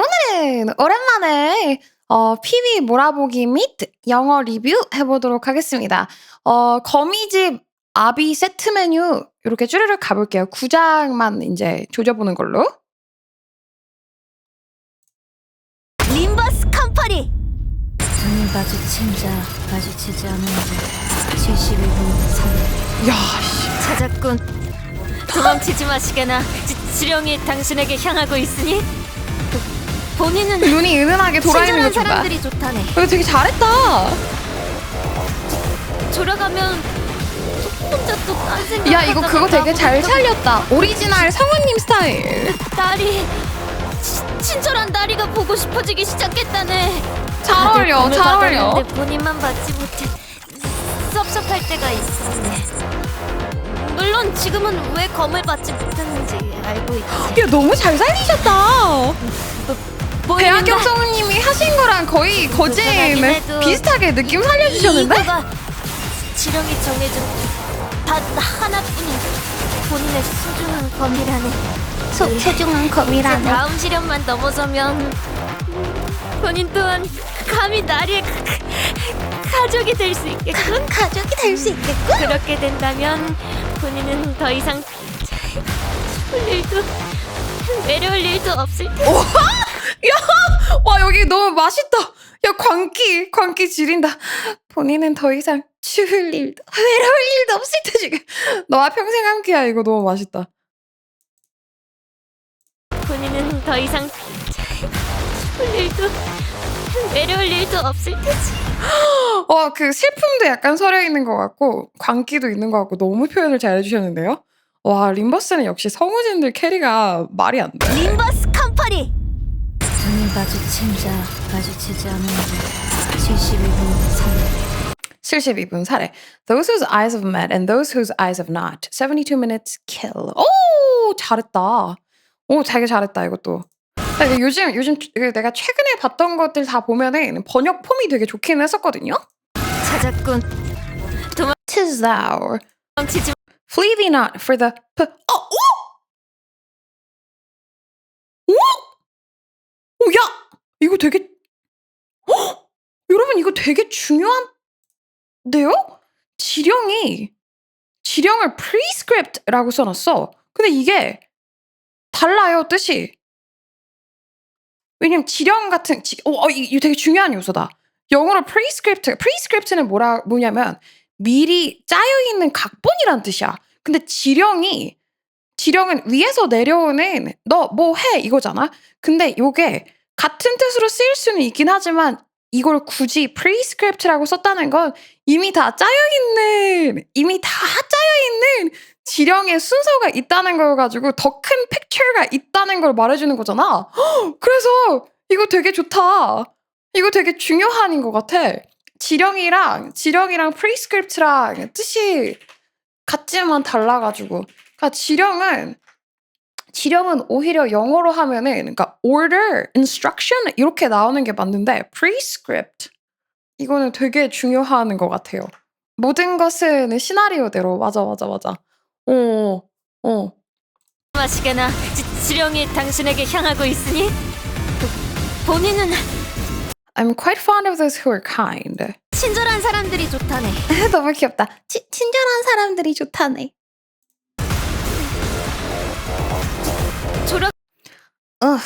오늘은 오랜만에 PV 몰아보기 및 영어 리뷰 해보도록 하겠습니다. 거미집 아비 세트 메뉴 이렇게 쭈르륵 가볼게요. 9장만 이제 조져보는 걸로. 림버스 컴퍼니. 눈을 마주친 자 마주치지 않은 자 71분 3일. 야, 씨. 찾았군. 도망치지 마시게나. 지령이 당신에게 향하고 있으니 본인은 눈이 은은하게 돌아있는 거 친절한 좀 봐. 사람들이 좋다네. 이거 되게 잘했다. 돌아가면 혼자 또 딴 생각. 야, 이거 그거 되게 잘 살렸다. 오리지널 성우님 스타일. 딸이 친절한 딸이가 보고 싶어지기 시작했다네. 잘 어울려, 잘 어울려. 근데 본인만 받지 못해 섭섭할 때가 있었네. 물론 지금은 왜 검을 받지 못했는지 알고 있지. 야, 너무 잘 살리셨다. 보이는가? 배아경 성우님이 하신 거랑 거의 거진 불편하긴 해도 비슷하게 느낌 살려주셨는데? 이거가 지령이 정해준 단 하나뿐인 본인의 소중한 검이라네. 소중한 검이라네. 다음 시련만 넘어서면 본인 또한 감히 나리의 가족이 될 수 있겠군. 가족이 될 수 있겠군? 그렇게 된다면 본인은 더 이상 죽을 일도 외로울 일도 없을 테니. 야! 와, 여기 너무 맛있다. 야, 광기 지린다. 본인은 더 이상 추울 일도 외로울 일도 없을 테지. 너와 평생 함께야. 이거 너무 맛있다. 본인은 더 이상 죽을 일도 외로울 일도 없을 테지. 그 슬픔도 약간 서려 있는 것 같고 광기도 있는 것 같고 너무 표현을 잘 해주셨는데요. 와, 림버스는 역시 성우진들 캐리가 말이 안 돼. 림버스 컴퍼니. 눈을 마주친 자 마주치지 않은 자 71분 3일. 72분 살해. Those whose eyes have met and those whose eyes have not. 72 minutes kill. 오, 잘했다. 오, 되게 잘했다 이것도. 근데 요즘 내가 최근에 봤던 것들 다 보면은 번역 폼이 되게 좋기는 했었거든요. 찾았군. Tis thou. 도망치지. Flee thee not for the 오! 오! 오, 야! 이거 되게 여러분 이거 되게 중요한데요? 지령을 prescript라고 써놨어. 근데 이게 달라요, 뜻이. 왜냐면 지령 같은 이거 되게 중요한 요소다. 영어로 prescript는 뭐냐면 미리 짜여 있는 각본이란 뜻이야. 근데 지령은 위에서 내려오는 너 뭐 해 이거잖아. 근데 요게 같은 뜻으로 쓰일 수는 있긴 하지만 이걸 굳이 prescript라고 썼다는 건 이미 다 짜여 있는 지령의 순서가 있다는 걸 가지고 더 큰 픽처가 있다는 걸 말해주는 거잖아. 그래서 이거 되게 좋다. 이거 되게 중요한 것 같아. 지령이랑 prescript랑 뜻이 같지만 달라가지고. 그러니까 지령은 오히려 영어로 하면은 그러니까 order, instruction 이렇게 나오는 게 맞는데 prescript 이거는 되게 중요한 것 같아요. 모든 것은 시나리오대로 맞아. 마시게나. 지령이 당신에게 향하고 있으니 본인은 I'm quite fond of those who are kind. 친절한 사람들이 좋다네. 너무 귀엽다. 친절한 사람들이 좋다네. 졸업. Ugh.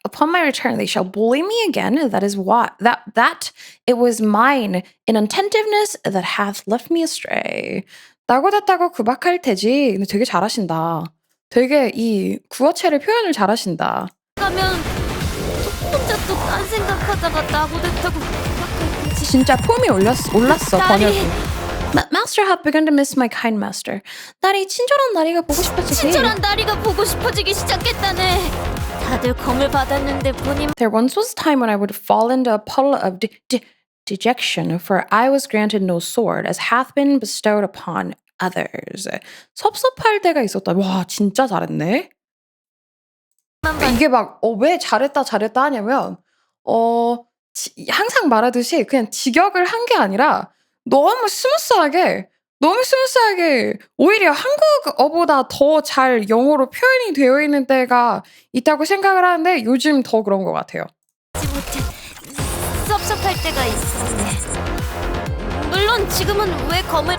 Upon my return, they shall bully me again. That is what that it was mine inattentiveness that hath left me astray. 따고 닫다고 구박할 테지. 근데 되게 잘하신다. 되게 이 구어체를 표현을 잘하신다. 가면 혼자 또 딴 생각하다가 나고됐다고. 진짜 폼이 올랐어 딸이- 번역이. Master hath begun to miss my kind master. 딸이 친절한 나리가 보고 싶어지지. 친절한 딸이가 보고 싶어지기 시작했다네. 다들 검을 받았는데 본인 There once was a time when I would fall into a puddle of dejection, for I was granted no sword, as hath been bestowed upon others. 섭섭할 때가 있었다. 와, 진짜 잘했네. 이게 막 왜 잘했다 하냐면 항상 말하듯이 그냥 직역을 한 게 아니라 너무 스무스하게 너무 스무스하게 오히려 한국어보다 더 잘 영어로 표현이 되어 있는 때가 있다고 생각을 하는데 요즘 더 그런 것 같아요. 하지 못해 섭섭할 때가 있었네. 물론 지금은 왜 검을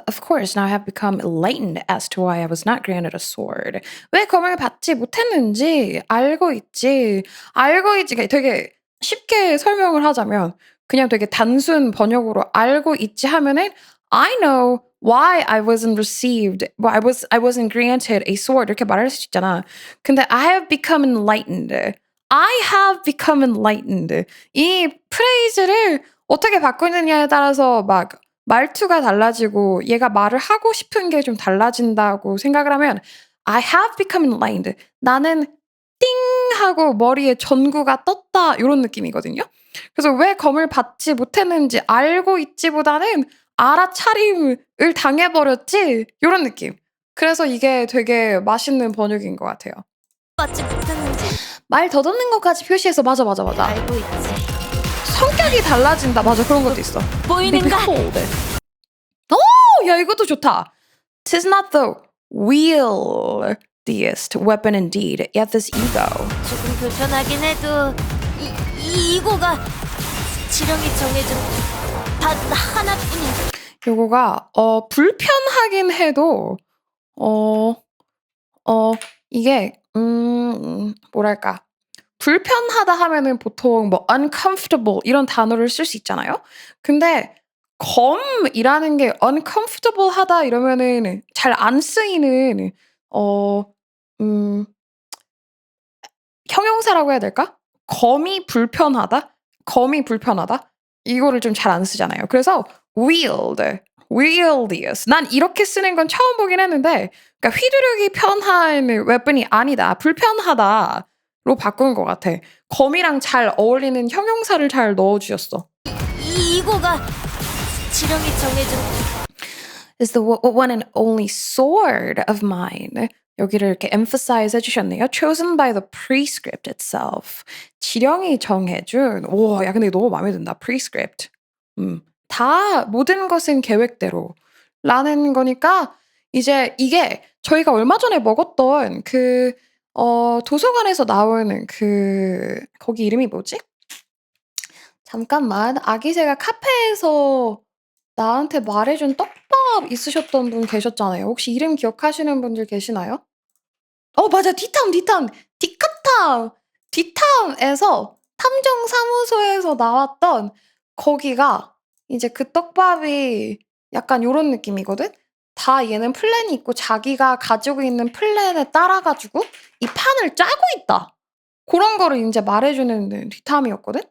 Of course, now I have become enlightened as to why I was not granted a sword. 왜 검을 받지 못했는지 알고 있지. 알고 있지. 되게 쉽게 설명을 하자면 그냥 되게 단순 번역으로 알고 있지 하면은 I know why I wasn't received. Well, I wasn't granted a sword. 이렇게 말할 수 있잖아. 근데 I have become enlightened. I have become enlightened. 이 프레이즈를 어떻게 바꾸느냐에 따라서 막 말투가 달라지고 얘가 말을 하고 싶은 게 좀 달라진다고 생각을 하면 I have become enlightened. 나는 띵 하고 머리에 전구가 떴다 이런 느낌이거든요. 그래서 왜 검을 받지 못했는지 알고 있지보다는 알아차림을 당해버렸지 이런 느낌. 그래서 이게 되게 맛있는 번역인 것 같아요. 받지 못했는지 말 더듬는 것까지 표시해서 맞아. 알고 있지. 성격이 달라진다. 맞아 그런 것도 있어. 보이는가? Behold. 야 이것도 좋다. Tis not the wieldiest weapon indeed, yet this ego. 조금 불편하긴 해도 이거가 지령이 정해준 단 하나뿐인 요거가 불편하긴 해도 이게 뭐랄까 불편하다 하면은 보통 뭐 uncomfortable 이런 단어를 쓸 수 있잖아요. 근데 검이라는 게 uncomfortable 하다 이러면은 잘 안 쓰이는 형용사라고 해야 될까? 검이 불편하다? 이거를 좀 잘 안 쓰잖아요. 그래서 wieldiest. 난 이렇게 쓰는 건 처음 보긴 했는데 그러니까 휘두르기 편한 웨폰이 아니다. 불편하다로 바꾼 것 같아. 검이랑 잘 어울리는 형용사를 잘 넣어주셨어. 이거가 지령이 정해준 is the one and only sword of mine. 여기를 이렇게 emphasize 해주셨네요. Chosen by the prescript itself. 지령이 정해준. 와, 야 근데 너무 마음에 든다. prescript. 다 모든 것은 계획대로. 라는 거니까 이제 이게 저희가 얼마 전에 먹었던 그 도서관에서 나오는 그 거기 이름이 뭐지? 잠깐만. 아기새가 카페에서 나한테 말해준 떡밥 있으셨던 분 계셨잖아요. 혹시 이름 기억하시는 분들 계시나요? 맞아. 디카타운에서 탐정사무소에서 나왔던 거기가 이제 그 떡밥이 약간 요런 느낌이거든? 다 얘는 플랜이 있고 자기가 가지고 있는 플랜에 따라가지고 이 판을 짜고 있다. 그런 거를 이제 말해주는 디탐이었거든?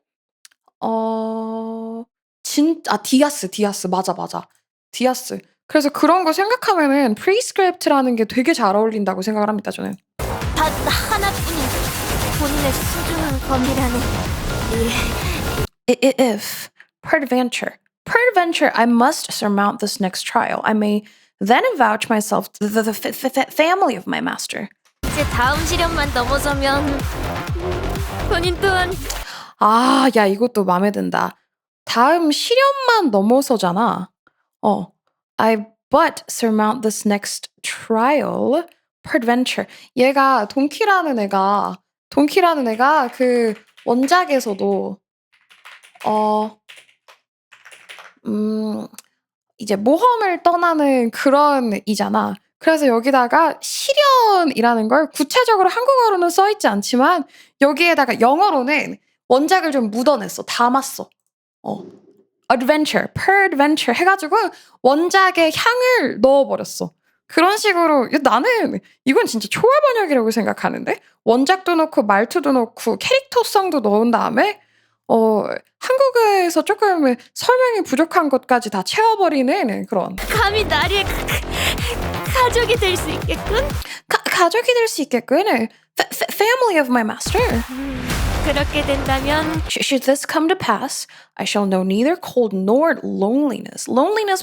디아스. 맞아. 디아스. 그래서 그런 거 생각하면은 prescript라는 게 되게 잘 어울린다고 생각을 합니다, 저는. 단 하나뿐인 본인의 소중한 검이라는 If, peradventure, I must surmount this next trial, I may then avouch myself to the family of my master. 이제 다음 시련만 넘어서면 본인 또한 야, 이것도 마음에 든다. 다음 시련만 넘어서잖아. I but surmount this next trial, peradventure. 얘가 동키라는 애가 그 원작에서도 이제 모험을 떠나는 그런 이잖아. 그래서 여기다가 시련이라는 걸 구체적으로 한국어로는 써있지 않지만 여기에다가 영어로는 원작을 좀 묻어냈어. 담았어. peradventure 해가지고 원작의 향을 넣어버렸어. 그런 식으로 나는 이건 진짜 초월 번역이라고 생각하는데 원작도 넣고 말투도 넣고 캐릭터성도 넣은 다음에 한국어에서 조금 설명이 부족한 것까지 다 채워버리는 그런 감히 나리의 가족이 될 수 있겠군. 가족이 될 수 있겠군. Family of my master. 그렇게 된다면 Should this come to pass, I shall know neither cold nor loneliness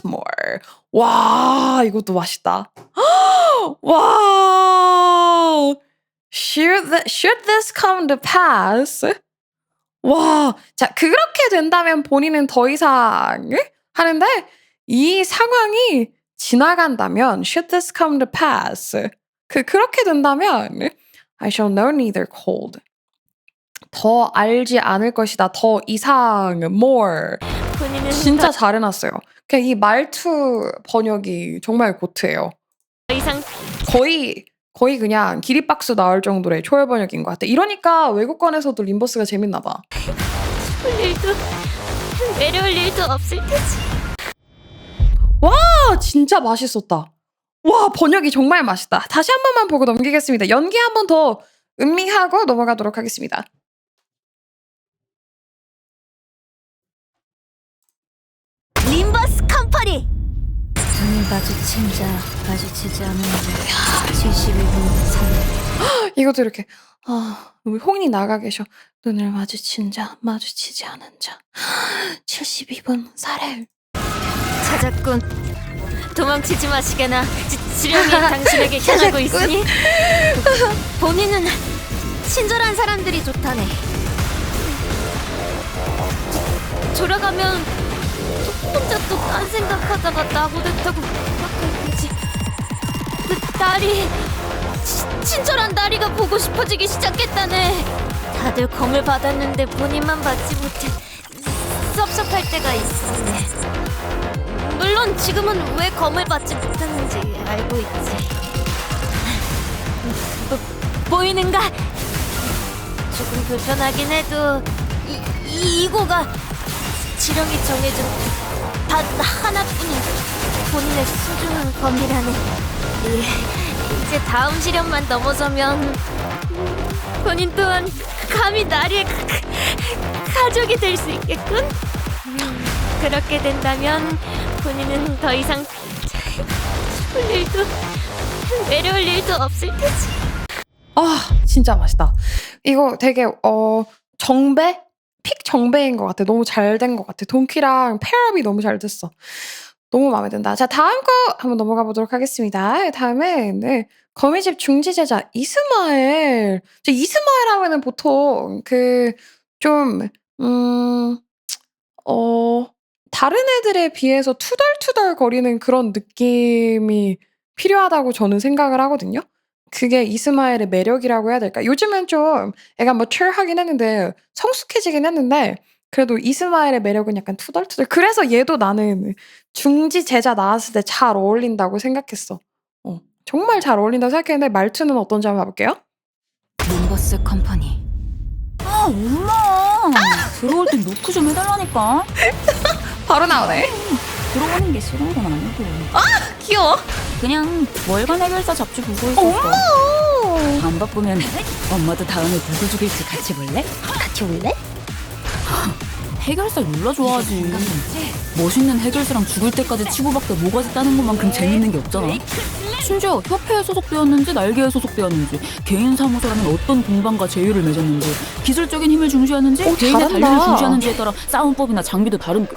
more. 와, 이것도 맛있다. 와, should this come to pass? 와, 자 그렇게 된다면 본인은 더 이상 하는데 이 상황이 지나간다면 should this come to pass 그렇게 된다면 I shall know neither cold 더 알지 않을 것이다. 더 이상 more 본인은 진짜 잘 해놨어요. 그냥 이 말투 번역이 정말 고트예요. 더 이상 거의 그냥 기립박수 나올 정도의 초월 번역인 것 같아. 이러니까 외국권에서도 림버스가 재밌나 봐. 볼 일도 내려올 일도 없을 테지. 와 진짜 맛있었다. 와 번역이 정말 맛있다. 다시 한 번만 보고 넘기겠습니다. 연기 한 번 더 음미하고 넘어가도록 하겠습니다. 림버스 컴퍼니. 눈을 마주친 자 마주치지 않은 자 71분 3일. 이것도 이렇게 우리 홍이 나가 계셔. 눈을 마주친 자 마주치지 않은 자 72분 살해. 찾았군. 도망치지 마시게나. 지령이 당신에게 향하고 있으니 본인은 친절한 사람들이 좋다네. 돌아가면 혼자 또 딴 생각하다가 나고됐다고 생각했지. 딸이 친절한 나리가 보고 싶어지기 시작했다네. 다들 검을 받았는데 본인만 받지 못해 섭섭할 때가 있었네. 물론 지금은 왜 검을 받지 못하는지 알고 있지. 보이는가? 조금 불편하긴 해도 이거가 지령이 정해준 단 하나뿐인 본인의 소중한 검이라네. 이제 다음 시련만 넘어서면 본인 또한 감히 나리의 가족이 될 수 있겠군. 그렇게 된다면 본인은 더 이상 볼 일도 내려올 일도 없을 테지. 진짜 맛있다. 이거 되게 정배? 픽 정배인 것 같아. 너무 잘 된 것 같아. 돈키랑 페어업이 너무 잘 됐어. 너무 마음에 든다. 자 다음 거 한번 넘어가 보도록 하겠습니다. 다음에 거미집 중지제자 이스마엘. 이스마엘 하면은 보통 다른 애들에 비해서 투덜투덜 거리는 그런 느낌이 필요하다고 저는 생각을 하거든요. 그게 이스마엘의 매력이라고 해야 될까? 요즘은 좀 애가 mature-하긴 했는데 성숙해지긴 했는데 그래도 이스마엘의 매력은 약간 투덜투덜. 그래서 얘도 나는 중지 제자 나왔을 때 잘 어울린다고 생각했어. 정말 잘 어울린다고 생각했는데 말투는 어떤지 한번 봐볼게요. 림버스 컴퍼니. 엄마! 들어올 땐 노크 좀 해달라니까. 바로 나오네. 들어오는 게 싫은 건 아니고. 귀여워. 그냥 월간 해결사 잡지 보고 있었어. 안 바쁘면 엄마도 다음에 누구 죽일지 같이 볼래? 같이 볼래? 해결사 몰라 좋아하지. 멋있는 해결사랑 죽을 때까지 치고받게 모가지 따는 것만큼 재밌는 게 없잖아. 심지어 협회에 소속되었는지 날개에 소속되었는지 개인 사무소라면 어떤 공방과 제휴를 맺었는지 기술적인 힘을 중시하는지 개인의 잘한다. 단련을 중시하는지에 따라 싸움법이나 장비도 다른.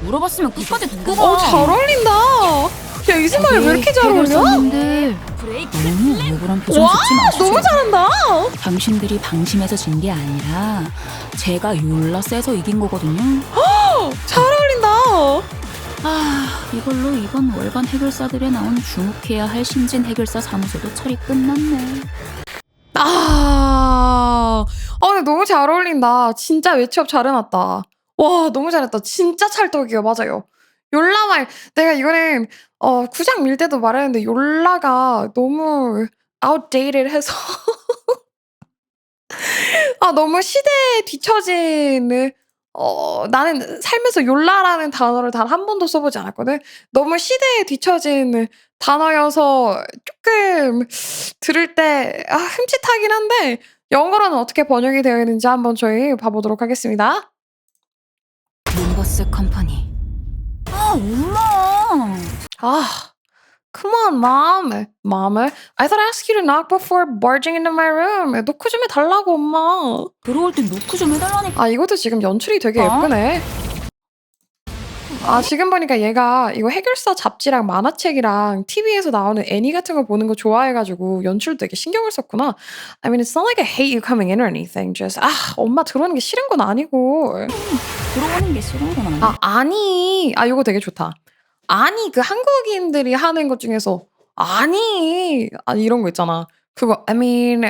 물어봤으면 끝까지 듣고 봐. 잘 어울린다. 야 이스마엘 왜 이렇게 잘 어울려? 너무 억울한 표정 짓지 마시죠. 너무 잘한다. 당신들이 방심해서 진 게 아니라 제가 욜라 세서 이긴 거거든요. 잘 어울린다. 이걸로 이번 월간 해결사들에 나온 주목해야 할 신진 해결사 사무소도 처리 끝났네. 근데 너무 잘 어울린다. 진짜 매치업 잘 해놨다. 와 너무 잘했다. 진짜 찰떡이요. 맞아요. 욜라말 내가 이거는 구장 밀 때도 말했는데 욜라가 너무 outdated해서 너무 시대에 뒤처진 나는 살면서 욜라라는 단어를 단 한 번도 써보지 않았거든. 너무 시대에 뒤처진 단어여서 조금 들을 때 흠칫하긴 한데 영어로는 어떻게 번역이 되어 있는지 한번 저희 봐보도록 하겠습니다. 림버스 컴퍼니. 엄마! Come on, mom. Mom, I thought I asked you to knock before barging into my room. 노크 좀 해달라고, 엄마. 들어올 땐 노크 좀 해달라니까. 이것도 지금 연출이 되게 예쁘네. 지금 보니까 얘가 이거 해결사 잡지랑 만화책이랑 TV에서 나오는 애니 같은 거 보는 거 좋아해가지고 연출 되게 신경을 썼구나. I mean, it's not like I hate you coming in or anything. Just, 엄마 들어오는 게 싫은 건 아니고. 들어오는 게 싫은 건 아니야. 아니. 이거 되게 좋다. 아니 그 한국인들이 하는 것 중에서 아니 이런 거 있잖아. 그거 I mean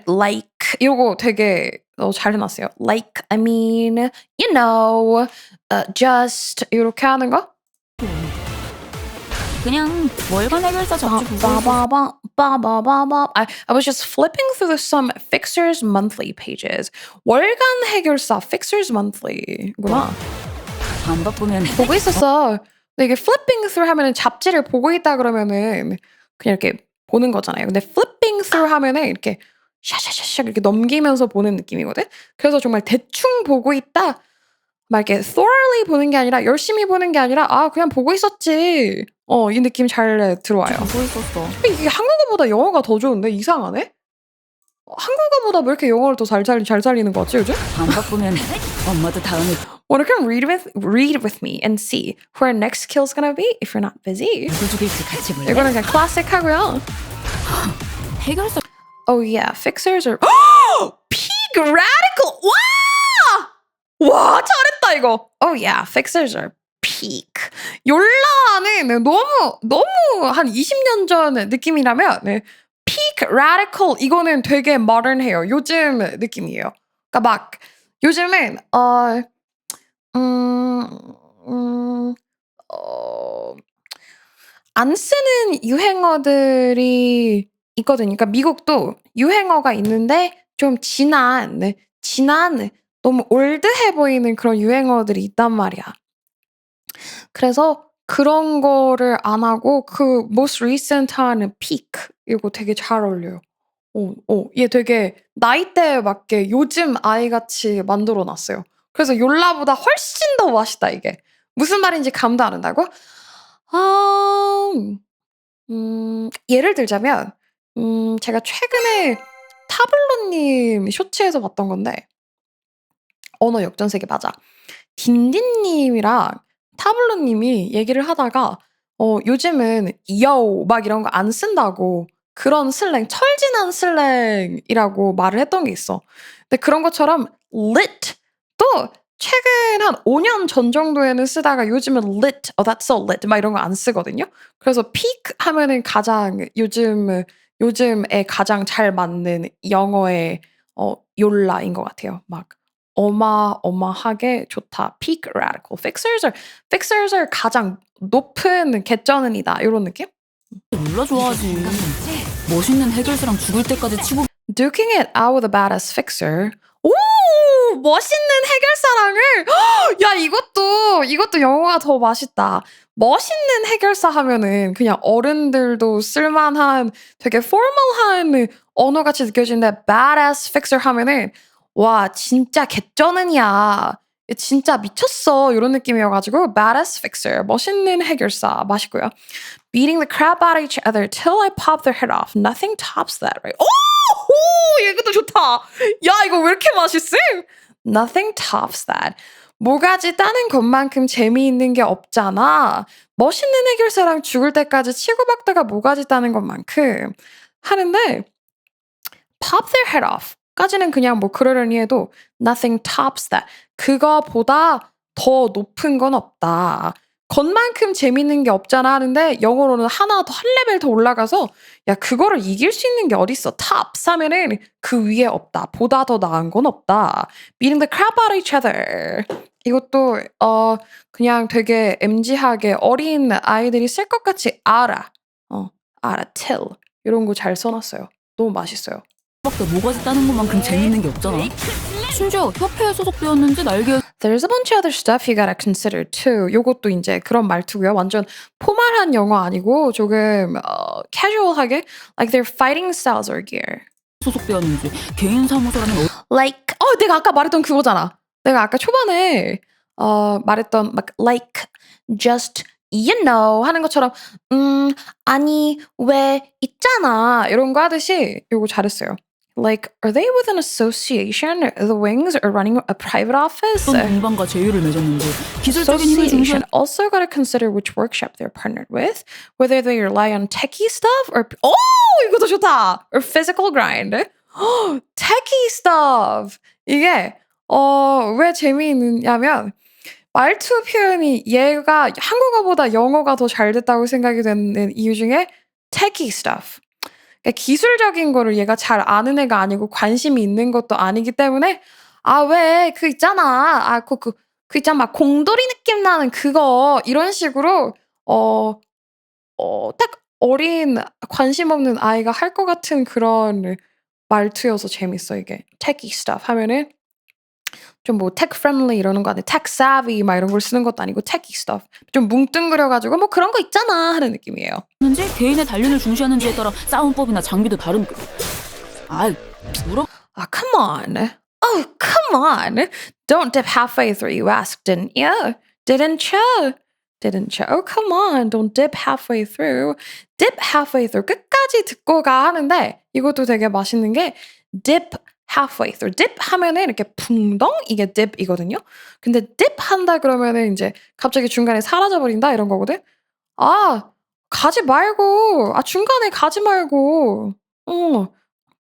like 이거 되게 잘 해놨어요. Like I mean you know just 이렇게 하는 거? 그냥 월간 해결사 잡지 보고 있었어. I was just flipping through some Fixers Monthly pages. 월간 해결사 Fixers Monthly구나. 안 바쁘면 보고 있었어. 근데 이게 flipping through 하면은 잡지를 보고 있다 그러면은 그냥 이렇게 보는 거잖아요. 근데 flipping through 하면은 이렇게 샤샤샤샤 이렇게 넘기면서 보는 느낌이거든. 그래서 정말 대충 보고 있다. 막 이렇게 thoroughly 보는 게 아니라 열심히 보는 게 아니라 그냥 보고 있었지. 이 느낌 잘 들어와요. 보고 있었어. 이게 한국어보다 영어가 더 좋은데 이상하네. 한국어보다 왜 이렇게 영어를 더 잘 살리는 거 같지 요즘? 안 바쁘면 엄마도 다음에 Wanna come read with me and see who our next kill's gonna be if you're not busy. 누구 죽일지 같이 볼래? 이거는 그냥 클래식 하고요. 해결사 Oh yeah, fixers are peak radical. 와 잘했다 이거. Oh yeah, fixers are peak. 욜라는 너무 한 20년 전 느낌이라면 peak radical 이거는 되게 modern해요. 요즘 느낌이에요. 그러니까 막 요즘은 안 쓰는 유행어들이 있거든요. 그러니까 미국도 유행어가 있는데 좀 진한 너무 올드해 보이는 그런 유행어들이 있단 말이야. 그래서 그런 거를 안 하고 그 most recent한 peak 이거 되게 잘 어울려요. 얘 되게 나이대에 맞게 요즘 아이같이 만들어 놨어요. 그래서 욜라보다 훨씬 더 맛있다 이게. 무슨 말인지 감도 안 온다고? 예를 들자면 제가 최근에 타블로님 쇼츠에서 봤던 건데 언어 역전세계 맞아. 딘딘님이랑 타블로님이 얘기를 하다가 요즘은 yo 막 이런 거 안 쓴다고 그런 슬랭 철진한 슬랭이라고 말을 했던 게 있어. 근데 그런 것처럼 lit도 최근 한 5년 전 정도에는 쓰다가 요즘은 lit, that's so lit 막 이런 거 안 쓰거든요. 그래서 peak 하면은 가장 요즘에 가장 잘 맞는 영어의 욜라인 것 같아요. 막 어마어마하게 좋다. peak radical. fixers are 가장 높은 개쩌는이다. 이런 느낌? 몰라 좋아하지. 멋있는 해결사랑 죽을 때까지 치고 Duking it out with a badass fixer. 오! 멋있는 해결사랑을 야 이것도 영어가 더 맛있다. 멋있는 해결사 하면은 그냥 어른들도 쓸만한 되게 포멀한 언어같이 느껴지는데 badass fixer 하면은 와 진짜 개쩌는이야. 진짜 미쳤어. 이런 느낌이어가지고 badass fixer 멋있는 해결사 맛있고요. Beating the crap out of each other till I pop their head off. Nothing tops that, right? 이것도 좋다. 야, 이거 왜 이렇게 맛있음? Nothing tops that. 모가지 따는 것만큼 재미있는 게 없잖아. 멋있는 해결사랑 죽을 때까지 치고받다가 모가지 따는 것만큼 하는데 pop their head off 까지는 그냥 뭐 그러려니 해도 nothing tops that. 그거보다 더 높은 건 없다. 것만큼 재밌는 게 없잖아 하는데 영어로는 하나 더 한 레벨 더 올라가서 야 그거를 이길 수 있는 게 어딨어. tops 하면은 그 위에 없다. 보다 더 나은 건 없다. Beating the crap out of each other. 이것도 그냥 되게 MG하게 어린 아이들이 쓸 것 같이 알아. till 이런 거 잘 써놨어요. 너무 맛있어요. 밖에 모가지 따는 것만큼 재밌는 게 없잖아. 심지어 협회에 소속되었는지 날개 There's a bunch of other stuff you gotta consider too. 요것도 이제 그런 말투고요. 완전 포멀한 영어 아니고 조금 casual하게 like their fighting styles are gear. 소속되었는지 개인 사무소라면 Like 내가 아까 말했던 그거잖아. 내가 아까 초반에 말했던 막 like just you know 하는 것처럼 아니 왜 있잖아 이런 거 하듯이 요거 잘했어요. Like, are they with an association? The Wings are running a private office? 어떤 공방과 제휴를 맺었는지 기술적인 힘을 Association 중시한 also got to consider which workshop they're partnered with, whether they rely on techie stuff or 이것도 좋다. Or physical grind. techie stuff. 이게 왜 재미있냐면 말투 표현이 얘가 한국어보다 영어가 더 잘 됐다고 생각이 되는 이유 중에 techie stuff. 그러니까 기술적인 거를 얘가 잘 아는 애가 아니고 관심이 있는 것도 아니기 때문에 아, 왜 그 있잖아. 아, 그 있잖아. 막 공돌이 느낌 나는 그거 이런 식으로 딱 어린 관심 없는 아이가 할 것 같은 그런 말투여서 재밌어 이게. techie stuff 하면은 좀 뭐 tech friendly 이러는 거 아니고 tech savvy 막 이런 걸 쓰는 것도 아니고 techie stuff. 좀 뭉뚱그려 가지고 뭐 그런 거 있잖아 하는 느낌이에요. 는지 개인의 단련을 중시하는지에 따라 싸움법이나 장비도 다른. 아, 물어. Ah, come on. Oh, come on. Don't dip halfway through, you asked, didn't you? Didn't you? Didn't you? Oh, come on. Don't dip halfway through. Dip halfway through. 끝까지 듣고 가 하는데 이것도 되게 맛있는 게 dip halfway through. dip 하면은 이렇게 붕덩 이게 dip이거든요. 근데 dip 한다 그러면은 이제 갑자기 중간에 사라져 버린다 이런 거거든. 아, 가지 말고. 아, 중간에 가지 말고.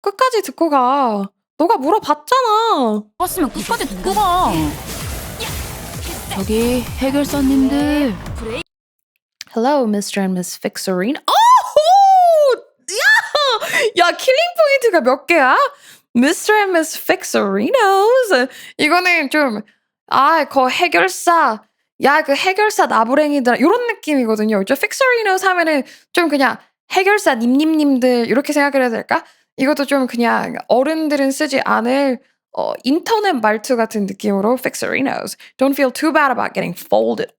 끝까지 듣고 가. 너가 물어봤잖아. 봤으면 끝까지 듣고 가. 저기 해결사님들. Hello, Mr. and Miss Fixerine. 오! 야, 킬링 포인트가 몇 개야? Mr. and Miss Fixerinos. 이거는 좀 그 해결사. 야, 그 해결사 나부랭이들 이런 느낌이거든요. 저 Fixerinos 하면은 좀 그냥 해결사 님님님들 이렇게 생각을 해야 될까? 이것도 좀 그냥 어른들은 쓰지 않을 인터넷 말투 같은 느낌으로 Fixerinos. Don't feel too bad about getting folded.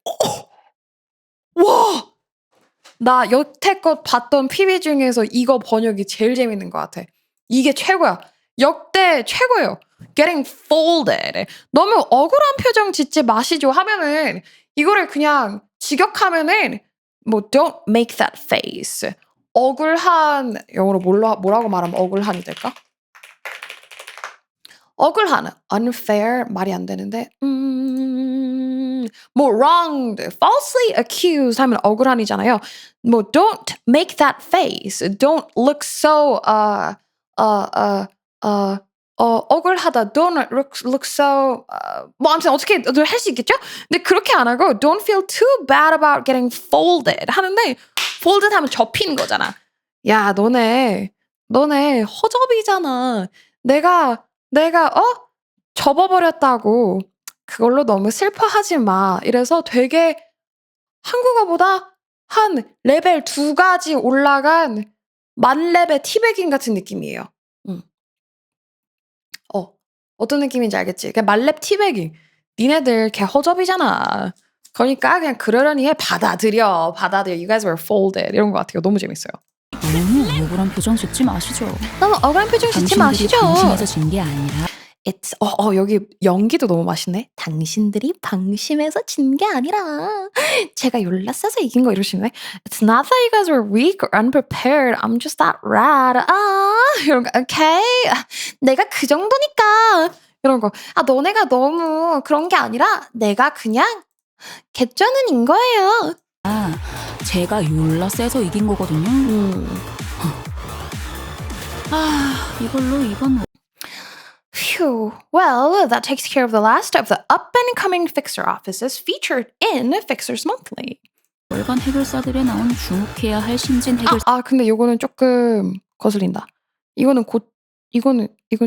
와! 나 여태껏 봤던 PB 중에서 이거 번역이 제일 재밌는 것 같아. 이게 최고야. 역대 최고예요. Getting folded. 너무 억울한 표정 짓지 마시죠 하면은 이거를 그냥 직역하면은 뭐 don't make that face. 억울한 영어로 뭐라고 말하면 억울한이 될까? 억울한, unfair 말이 안 되는데 뭐 wronged, falsely accused 하면 억울한이잖아요. 뭐 don't make that face, don't look so 억울하다, don't look so 뭐 아무튼 어떻게 할 수 있겠죠? 근데 그렇게 안 하고 don't feel too bad about getting folded 하는데 folded 하면 접힌 거잖아. 야, 너네 허접이잖아. 내가 접어버렸다고 그걸로 너무 슬퍼하지 마. 이래서 되게 한국어보다 한 레벨 2가지 올라간 만렙의 티베깅 같은 느낌이에요. 어떤 느낌인지 알겠지? 그냥 만렙 티베깅. 니네들 개 허접이잖아. 그러니까 그냥 그러려니 해. 받아들여. You guys were folded. 이런 것 같아요. 너무 재밌어요. 너무 억울한 표정 짓지 마시죠. 너무 억울한 표정 짓지 마시죠. 방심해서 진 게 아니라. It's 여기 연기도 너무 맛있네. 당신들이 방심해서 진 게 아니라 제가 열났어서 이긴 거 이러시네. It's not that you guys were weak or unprepared. I'm just that rad. 이런 거. Okay. 내가 그 정도니까. 이런 거. 너네가 너무 그런 게 아니라 내가 그냥 개쩌는인 거예요. 제가 졸라 세서 이긴 거거든요. 이걸로 이번 Phew. Well, that takes care of the last of the up-and-coming Fixer offices featured in Fixers Monthly. 월간 해결사들에 나온 주목해야 할 신진 해결. 근데 이거는 조금 거슬린다. 이건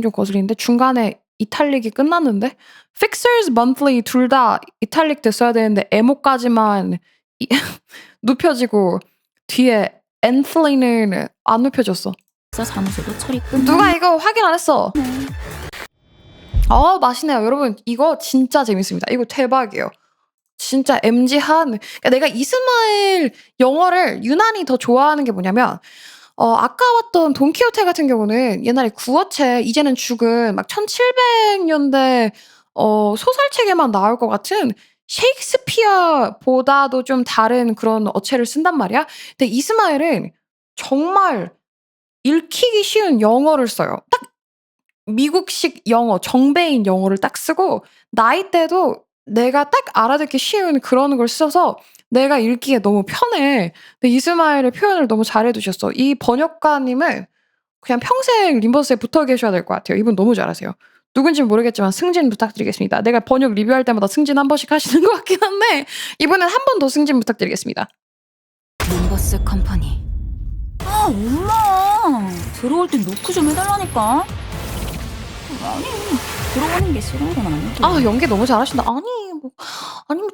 좀 거슬리는데 중간에 이탈릭이 끝났는데 Fixers Monthly 둘 다 이탈릭 됐어야 되는데 에모까지만 눕혀지고 뒤에 엔슬리는 안 눕혀졌어. 사무소도 처리 끝. 누가 이거 확인 안 했어? 맛있네요. 여러분 이거 진짜 재밌습니다. 이거 대박이에요. 진짜 MG한. 그러니까 내가 이스마엘 영어를 유난히 더 좋아하는 게 뭐냐면 아까 봤던 돈키호테 같은 경우는 옛날에 구어체 이제는 죽은 막 1700년대 소설책에만 나올 것 같은 셰익스피어보다도 좀 다른 그런 어체를 쓴단 말이야. 근데 이스마엘은 정말 읽히기 쉬운 영어를 써요. 딱 미국식 영어, 정배인 영어를 딱 쓰고 나이대도 내가 딱 알아듣기 쉬운 그런 걸 써서 내가 읽기에 너무 편해. 근데 이스마엘의 표현을 너무 잘해 두셨어. 이 번역가님은 그냥 평생 림버스에 붙어 계셔야 될 것 같아요. 이분 너무 잘하세요. 누군지는 모르겠지만 승진 부탁드리겠습니다. 내가 번역 리뷰할 때마다 승진 한 번씩 하시는 것 같긴 한데 이번엔 한 번 더 승진 부탁드리겠습니다. 림버스 컴퍼니. 아 엄마 들어올 땐 노크 좀 해달라니까. 아니 들어오는 게 싫은 건 아니고. 아 연기 너무 잘하신다. 아니 뭐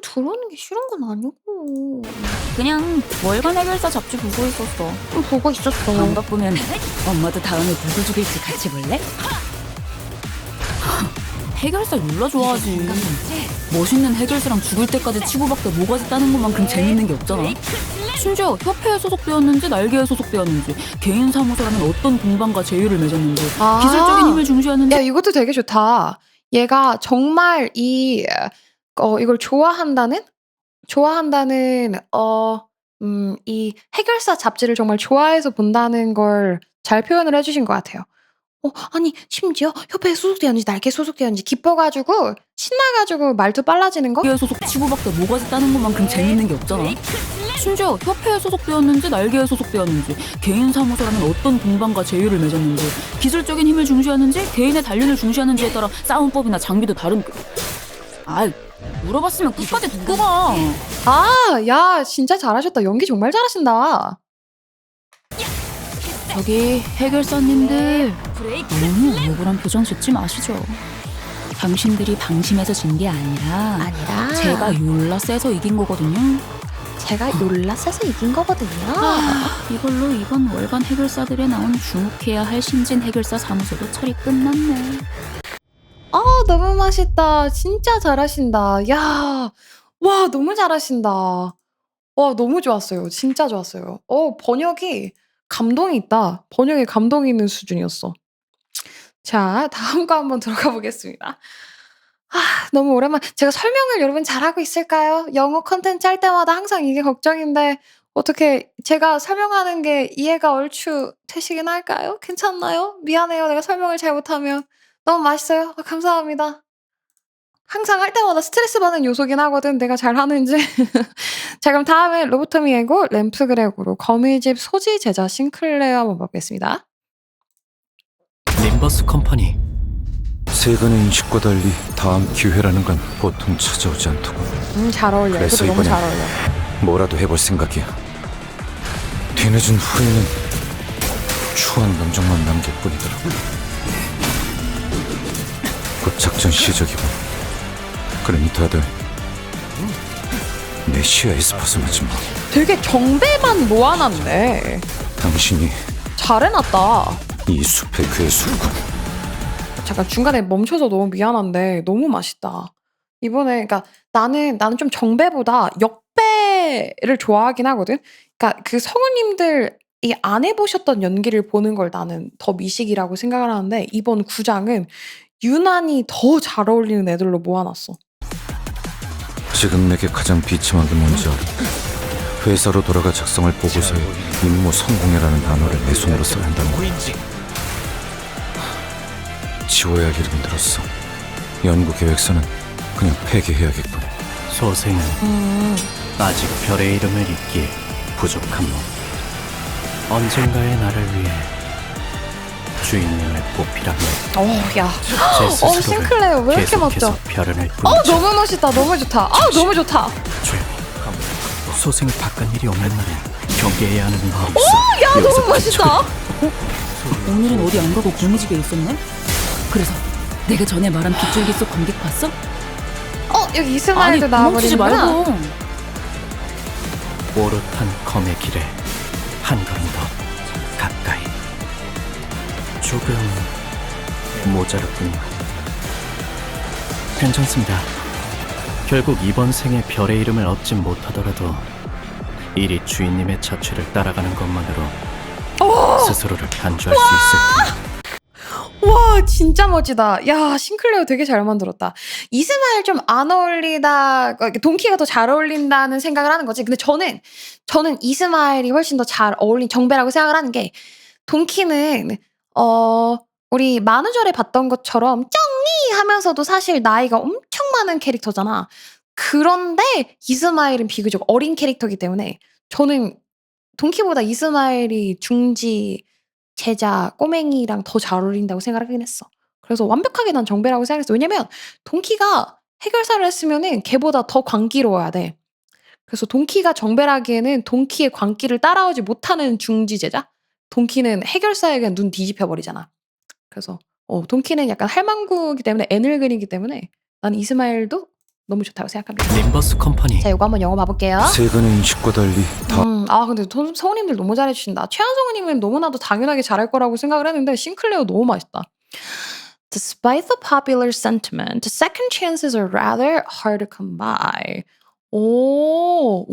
들어오는 게 싫은 건 아니고 그냥 월간 해결사 잡지 보고 있었어. 보고 있었어. 안 바쁘면 엄마도 다음에 누구 죽일지 같이 볼래? 해결사 율라 좋아하지. 멋있는 해결사랑 죽을 때까지 치고받게 모가지 따는 것만큼 재밌는 게 없잖아. 심지어 협회에 소속되었는지 날개에 소속되었는지 개인 사무소라면 어떤 동반과 제휴를 맺었는지 아. 기술적인 힘을 중시하는지 야 이것도 되게 좋다. 얘가 정말 이걸 좋아한다는 이 해결사 잡지를 정말 좋아해서 본다는 걸 잘 표현을 해주신 것 같아요. 아니 심지어 협회에 소속되었는지 날개에 소속되었는지 기뻐가지고 신나가지고 말도 빨라지는 거? 날개에 소속 치고받게 모가지 따는 것만큼 재밌는 게 없잖아. 심지어 협회에 소속되었는지 날개에 소속되었는지 개인 사무소라면 어떤 동반과 제휴를 맺었는지 기술적인 힘을 중시하는지 개인의 단련을 중시하는지에 따라 싸움법이나 장비도 다른 물어봤으면 끝까지 듣고 가. 야 진짜 잘하셨다. 연기 정말 잘하신다. 저기 해결사님들 너무 억울한 표정 짓지 마시죠. 당신들이 방심해서 진 게 아니라 제가 율라 세서 이긴 거거든요. 제가 놀라서서 이긴 거거든요. 이걸로 이번 월간 해결사들에 나온 주목해야 할 신진 해결사 사무소도 처리 끝났네. 너무 맛있다. 진짜 잘하신다. 야, 와 너무 잘하신다. 와 너무 좋았어요. 진짜 좋았어요. 번역이 감동이 있다. 번역에 감동이 있는 수준이었어. 자, 다음 거 한번 들어가 보겠습니다. 너무 오랜만. 제가 설명을 여러분 잘하고 있을까요? 영어 콘텐츠 할 때마다 항상 이게 걱정인데 어떻게 제가 설명하는 게 이해가 얼추 되시긴 할까요? 괜찮나요? 미안해요. 내가 설명을 잘 못하면. 너무 맛있어요. 감사합니다. 항상 할 때마다 스트레스 받는 요소긴 하거든. 내가 잘하는지. 자, 그럼 다음에 로보토미 예고 램프 그렉으로 거미집 소지 제자 싱클레어 한번 보겠습니다. 림버스 컴퍼니. 세간의 인식과 달리 다음 기회라는 건 보통 찾아오지 않더군. 잘 어울려. 그래서 이것도 너무 이번엔 잘 어울려. 뭐라도 해볼 생각이야. 뒤늦은 후회는 추한 감정만 남길 뿐이더라고. 곧 작전 시작이고, 그러니 다들 내 시야에서 벗어나지 마. 되게 정배만 모아놨네. 당신이 잘해놨다. 이 숲의 괴수군. 잠깐 중간에 멈춰서 너무 미안한데 너무 맛있다. 이번에 그러니까 나는 좀 정배보다 역배를 좋아하긴 하거든. 그러니까 그 성우님들이 안 해보셨던 연기를 보는 걸 나는 더 미식이라고 생각을 하는데 이번 구장은 유난히 더 잘 어울리는 애들로 모아놨어. 지금 내게 가장 비참한 게 뭔지 알아? 회사로 돌아가 작성할 보고서에 임무 성공이라는 단어를 내 손으로 써야 한다는 거야. 지워야 할 일이 들었어. 연구 계획서는 그냥 폐기해야겠군. 소생은 아직 별의 이름을 잇기에 부족한 몸. 언젠가의 나를 위해 주인님을 뽑히라면 야. 제 스스로를 싱클레어 왜 이렇게 계속해서 멋져? 별은할 뿐이지. 너무 멋있다. 너무 좋다. 너무 좋다. 조용히. 소생을 바깥 일이 없는 날엔 경계해야 하는 마음이 있어. 야, 너무 멋있다. 오늘은 어디 안 가고 고미집에 있었네? 그래서 내가 전에 말한 빗줄기 속 관객 봤어? 여기 이스마일도 도망치지 나와버리는구나. 말고. 오롯한 검의 길에 한 걸음 더 가까이. 조금 모자랐군요. 괜찮습니다. 결국 이번 생에 별의 이름을 얻진 못하더라도 이리 주인님의 자취를 따라가는 것만으로 스스로를 간주할 수 있을 뿐. 와 진짜 멋지다. 야 싱클레어 되게 잘 만들었다. 이스마일 좀 안 어울리다. 동키가 더 잘 어울린다는 생각을 하는 거지. 근데 저는 이스마일이 훨씬 더 잘 어울린 정배라고 생각을 하는 게 동키는 우리 만우절에 봤던 것처럼 쩡이 하면서도 사실 나이가 엄청 많은 캐릭터잖아. 그런데 이스마일은 비교적 어린 캐릭터이기 때문에 저는 동키보다 이스마일이 중지 제자 꼬맹이랑 더 잘 어울린다고 생각하긴 했어. 그래서 완벽하게 난 정배라고 생각했어. 왜냐면 동키가 해결사를 했으면은 걔보다 더 광기로워야 돼. 그래서 동키가 정배라기에는 동키의 광기를 따라오지 못하는 중지제자? 동키는 해결사에게 눈 뒤집혀 버리잖아. 그래서 동키는 약간 할망구이기 때문에 애늙은이기 때문에 난 이스마일도 너무 좋다고 생각합니다. 님버스 컴퍼니. 자, 이거 한번 영어 봐볼게요. 세간의 인식과 달리 다 근데 성우님들 너무 잘해주신다. 최한 성우님은 너무나도 당연하게 잘할 거라고 생각을 했는데 싱클레어 너무 맛있다. Despite the popular sentiment, second chances are rather hard to come by. 오,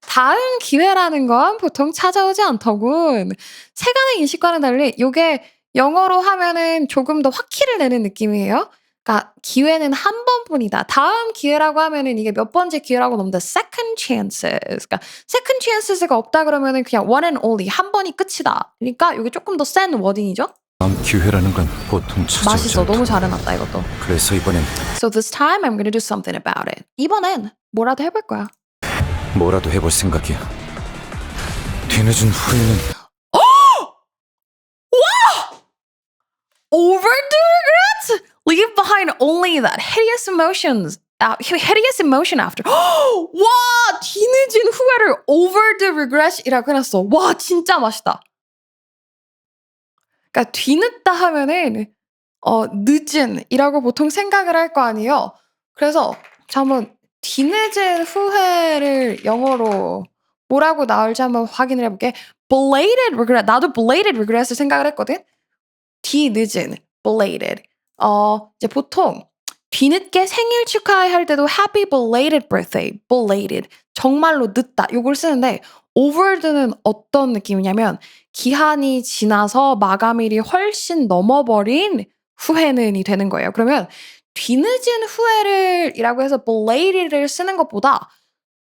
다음 기회라는 건 보통 찾아오지 않더군. 세간의 인식과는 달리 이게 영어로 하면은 조금 더 확기를 내는 느낌이에요. 그러니까 기회는 한 번뿐이다. 다음 기회라고 하면은 이게 몇 번째 기회라고 넘는다. Second chances. 그러니까 second chances가 없다 그러면은 그냥 one and only 한 번이 끝이다. 그러니까 이게 조금 더 센 워딩이죠. 다음 기회라는 건 보통 찾아오지 맛있어. 않다. 너무 잘 해놨다 이것도. 그래서 이번엔 So this time I'm gonna do something about it. 이번엔 뭐라도 해볼 거야. 뭐라도 해볼 생각이야. 뒤늦은 후회는 Overdue regrets? Leave behind only that hideous emotion after. 와, 뒤늦은 후회를 overdue regret이라고 해놨어. 와, 진짜 맛있다. 그러니까 뒤늦다 하면은 늦은이라고 보통 생각을 할 거 아니에요. 그래서 자, 한번 뒤늦은 후회를 영어로 뭐라고 나올지 한번 확인을 해볼게. Belated regret. 나도 belated regret을 생각을 했거든. 뒤늦은, belated. 이제 보통 뒤늦게 생일 축하할 때도 happy belated birthday, belated. 정말로 늦다. 요걸 쓰는데 overdue는 어떤 느낌이냐면 기한이 지나서 마감일이 훨씬 넘어버린 후회는이 되는 거예요. 그러면 뒤늦은 후회를이라고 해서 belated를 쓰는 것보다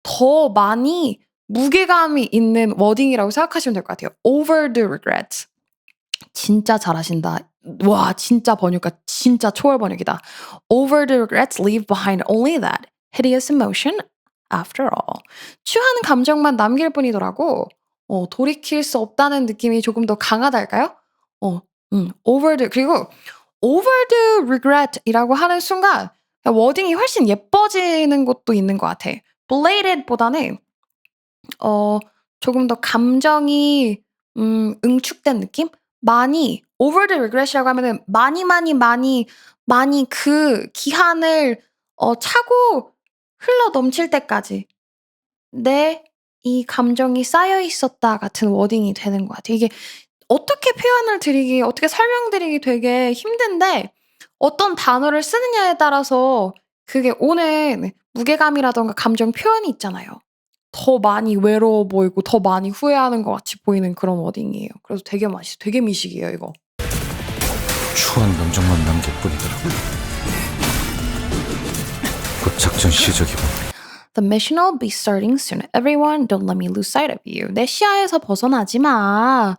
더 많이 무게감이 있는 워딩이라고 생각하시면 될 것 같아요. overdue regret. 진짜 잘하신다. 와, 진짜 번역가 진짜 초월 번역이다. Overdue regrets leave behind only that hideous emotion after all. 추한 감정만 남길 뿐이더라고. 돌이킬 수 없다는 느낌이 조금 더 강하달까요? overdue. 그리고 overdue regret이라고 하는 순간 워딩이 훨씬 예뻐지는 것도 있는 것 같아. belated보다는 조금 더 감정이 응축된 느낌? 많이 overdue regret이라고 하면은 많이 그 기한을 차고 흘러 넘칠 때까지 내 이 감정이 쌓여 있었다 같은 워딩이 되는 것 같아요. 이게 어떻게 어떻게 설명드리기 되게 힘든데 어떤 단어를 쓰느냐에 따라서 그게 오는 무게감이라던가 감정 표현이 있잖아요. 더 많이 외로워 보이고 더 많이 후회하는 것 같이 보이는 그런 워딩이에요. 그래서 되게 맛있어. 되게 미식이에요, 이거. 추한 감정만 남길 뿐이더라고. 곧 작전 시작이고. The mission will be starting soon. Everyone, don't let me lose sight of you. 내 시야에서 벗어나지 마.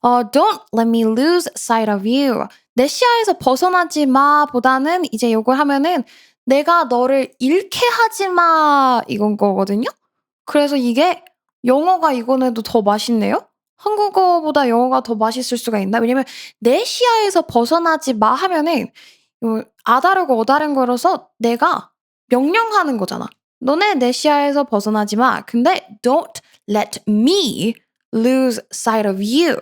Don't let me lose sight of you. 내 시야에서 벗어나지 마 보다는 이제 요거 하면은 내가 너를 잃게 하지 마 이건 거거든요. 그래서 이게 영어가 이거는 더 맛있네요. 한국어보다 영어가 더 맛있을 수가 있나? 왜냐면 내 시야에서 벗어나지 마 하면은 아다르고 어다른 거라서 내가 명령하는 거잖아. 너네 내 시야에서 벗어나지 마. 근데 don't let me lose sight of you.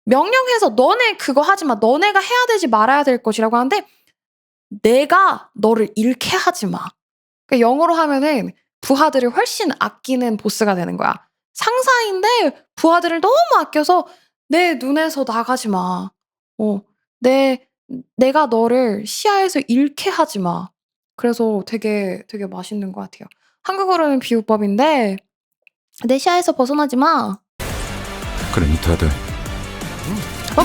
명령해서 너네 그거 하지 마. 너네가 해야 되지 말아야 될 것이라고 하는데 내가 너를 잃게 하지 마. 그러니까 영어로 하면은 부하들을 훨씬 아끼는 보스가 되는 거야. 상사인데 부하들을 너무 아껴서 내 눈에서 나가지 마. 내가 너를 시야에서 잃게 하지 마. 그래서 되게 맛있는 것 같아요. 한국어로는 비유법인데 내 시야에서 벗어나지 마. 그러니 다들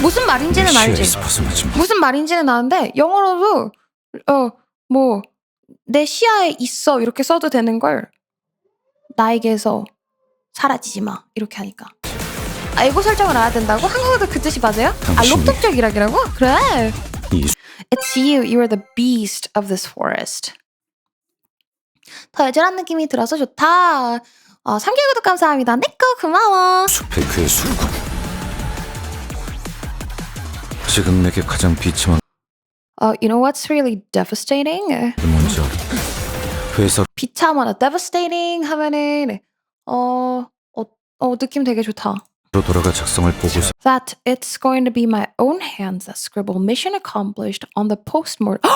무슨 말인지는 알지. 시야에서 벗어나지 마. 무슨 말인지는 아는데 영어로도 뭐 내 시야에 있어 이렇게 써도 되는 걸 나에게서 사라지지 마 이렇게 하니까. 이거 설정을 알아야 된다고? 한국어도 그 뜻이 맞아요? 당신이- 록독적이라고? 그래. 이 It's you. You are the beast of this forest. 더 애절한 느낌이 들어서 좋다. 3개월 구독 감사합니다. 내꺼 고마워. 숲의 괴수군. 지금 내게 가장 비참한 You know what's really devastating? 게 뭔지 알아? 회사로 비참하다. devastating 하면은 느낌 되게 좋다. 돌아가 작성을 보고서 That it's going to be my own hands that scribble mission accomplished on the postmortem.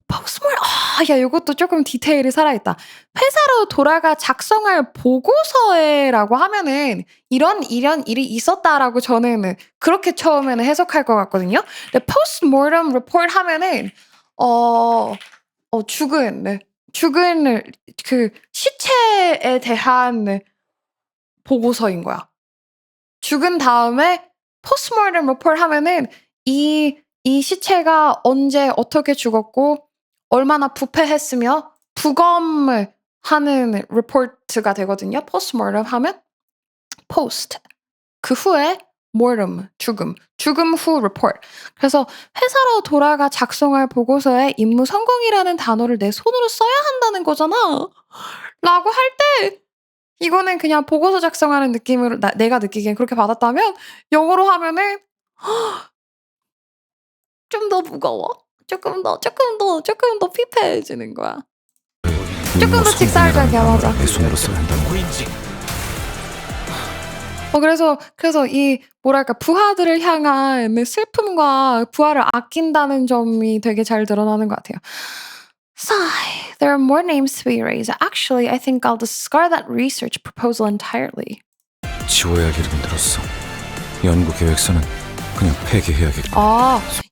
postmortem. 야, 이것도 조금 디테일이 살아있다. 회사로 돌아가 작성할 보고서에라고 하면은 이런 일이 있었다라고 저는 그렇게 처음에는 해석할 것 같거든요. 근데 postmortem report 하면은 죽은 그 시체에 대한 보고서인 거야. 죽은 다음에 postmortem report 하면은 이 시체가 언제 어떻게 죽었고 얼마나 부패했으며 부검을 하는 리포트가 되거든요. postmortem 하면 post 그 후에 mortem 죽음 후 report. 그래서 회사로 돌아가 작성할 보고서에 임무 성공이라는 단어를 내 손으로 써야 한다는 거잖아. 라고 할 때 이거는 그냥 보고서 작성하는 느낌으로 내가 느끼기엔 그렇게 받았다면 영어로 하면은 좀 더 무거워. 조금 더 피폐해지는 거야. 조금 더 직설적이야, 맞아. 내 손으로 써야 한다는 거야. 그래서 이 뭐랄까 부하들을 향한 슬픔과 부하를 아낀다는 점이 되게 잘 드러나는 것 같아요. Sigh. There are more names to be erased. Actually, I think I'll discard that research proposal entirely. 지워야 할 이름이 들었어. 연구 계획서는 그냥 폐기해야겠다.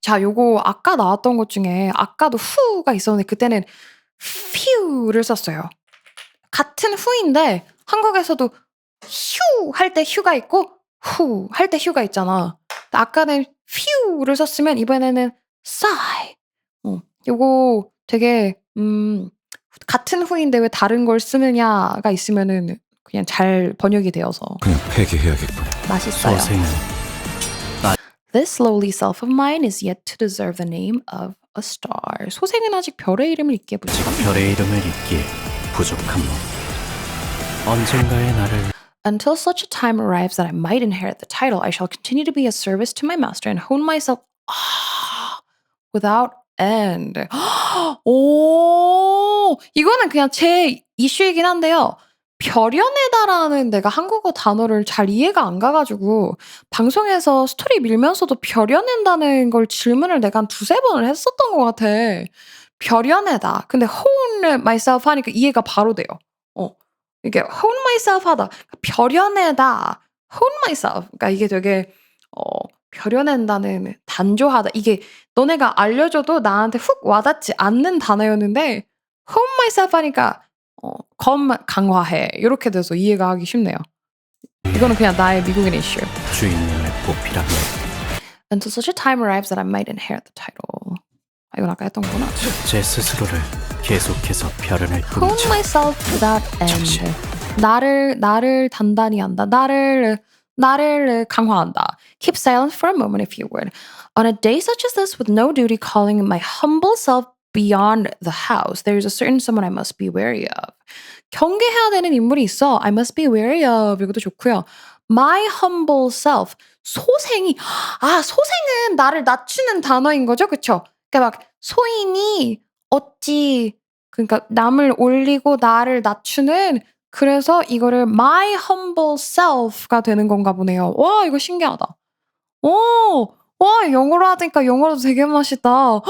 자, 요거 아까 나왔던 것 중에 아까도 who가 있었는데 그때는 few를 썼어요. 같은 who인데 한국에서도 휴 할 때 휴가 있고 후 할 때 휴가 있잖아. 아까는 few를 썼으면 이번에는 sigh. 요거 되게 같은 who인데 왜 다른 걸 쓰느냐가 있으면은 그냥 잘 번역이 되어서 그냥 폐기해야겠군. 맛있어요. 소생은 This lowly self of mine is yet to deserve the name of a star. 소생은 아직 별의 이름을 잊기에 부족함. 별의 이름을 잊기에 부족한 놈. 언젠가의 나를 Until such a time arrives that I might inherit the title, I shall continue to be a service to my master and hone myself without end. 오, 이거는 그냥 제 이슈이긴 한데요. 별연애다라는 내가 한국어 단어를 잘 이해가 안 가가지고 방송에서 스토리 밀면서도 별연애다는 걸 질문을 내가 한 두세 번을 했었던 것 같아. 별연애다. 근데 hone myself 하니까 이해가 바로 돼요. 이게 hone myself 하다. 별연애다. hone myself. 그러니까 이게 되게 별연낸다는 단조하다. 이게 너네가 알려줘도 나한테 훅 와닿지 않는 단어였는데 hone myself 하니까 검 강화해. 이렇게 돼서 이해가 하기 쉽네요. 이거는 그냥 나의 미국인 이슈. 주인님을 보필하며 Until such a time arrives that I might inherit the title. 이건 아까 했던 거구나. 제 스스로를 계속해서 별은을 Hone 뿌리쳐 myself without end. 나를 단단히 한다. 나를 강화한다. Keep silent for a moment if you would. On a day such as this, with no duty calling my humble self beyond the house, there is a certain someone I must be wary of. 경계해야 되는 인물이 있어. I must be wary of. 이것도 좋고요. My humble self. 소생은 나를 낮추는 단어인 거죠. 그쵸? 그러니까 막 소인이 어찌 그러니까 남을 올리고 나를 낮추는 그래서 이거를 my humble self가 되는 건가 보네요. 와, 이거 신기하다. 와, 영어로 하니까 영어로도 되게 멋있다. 야,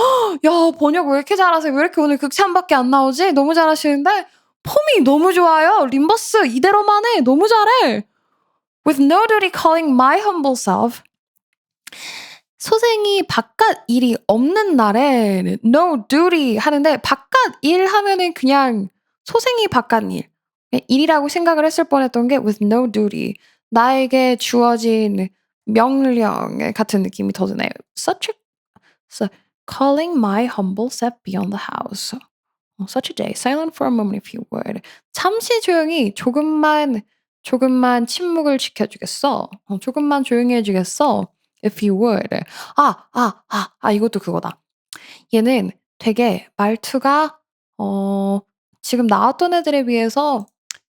번역 왜 이렇게 잘하세요? 왜 이렇게 오늘 극찬밖에 안 나오지? 너무 잘하시는데 폼이 너무 좋아요. 림버스 이대로만 해. 너무 잘해. With no duty calling my humble self. 소생이 바깥 일이 없는 날에 no duty 하는데 바깥 일 하면은 그냥 소생이 바깥 일이라고 생각을 했을 뻔했던 게 with no duty 나에게 주어진 명령 같은 느낌이 더 드네요. So calling my humble self beyond the house. Such a day, silent for a moment if you would. 잠시 조용히 조금만 침묵을 지켜주겠어. 조금만 조용히 해주겠어. If you would. 이것도 그거다. 얘는 되게 말투가 지금 나왔던 애들에 비해서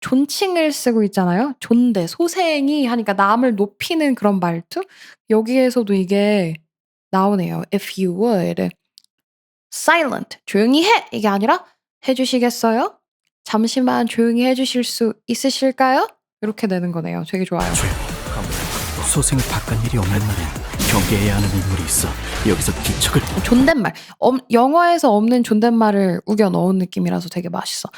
존칭을 쓰고 있잖아요. 존대, 소생이 하니까 남을 높이는 그런 말투? 여기에서도 이게 나오네요. If you would. silent, 조용히 해! 이게 아니라 해주시겠어요? 잠시만 조용히 해주실 수 있으실까요? 이렇게 되는 거네요. 되게 좋아요. 소생을 바깥 일이 없는 날엔 경계해야 하는 인물이 있어. 여기서 기척을 존댓말. 영어에서 없는 존댓말을 우겨 넣은 느낌이라서 되게 맛있어.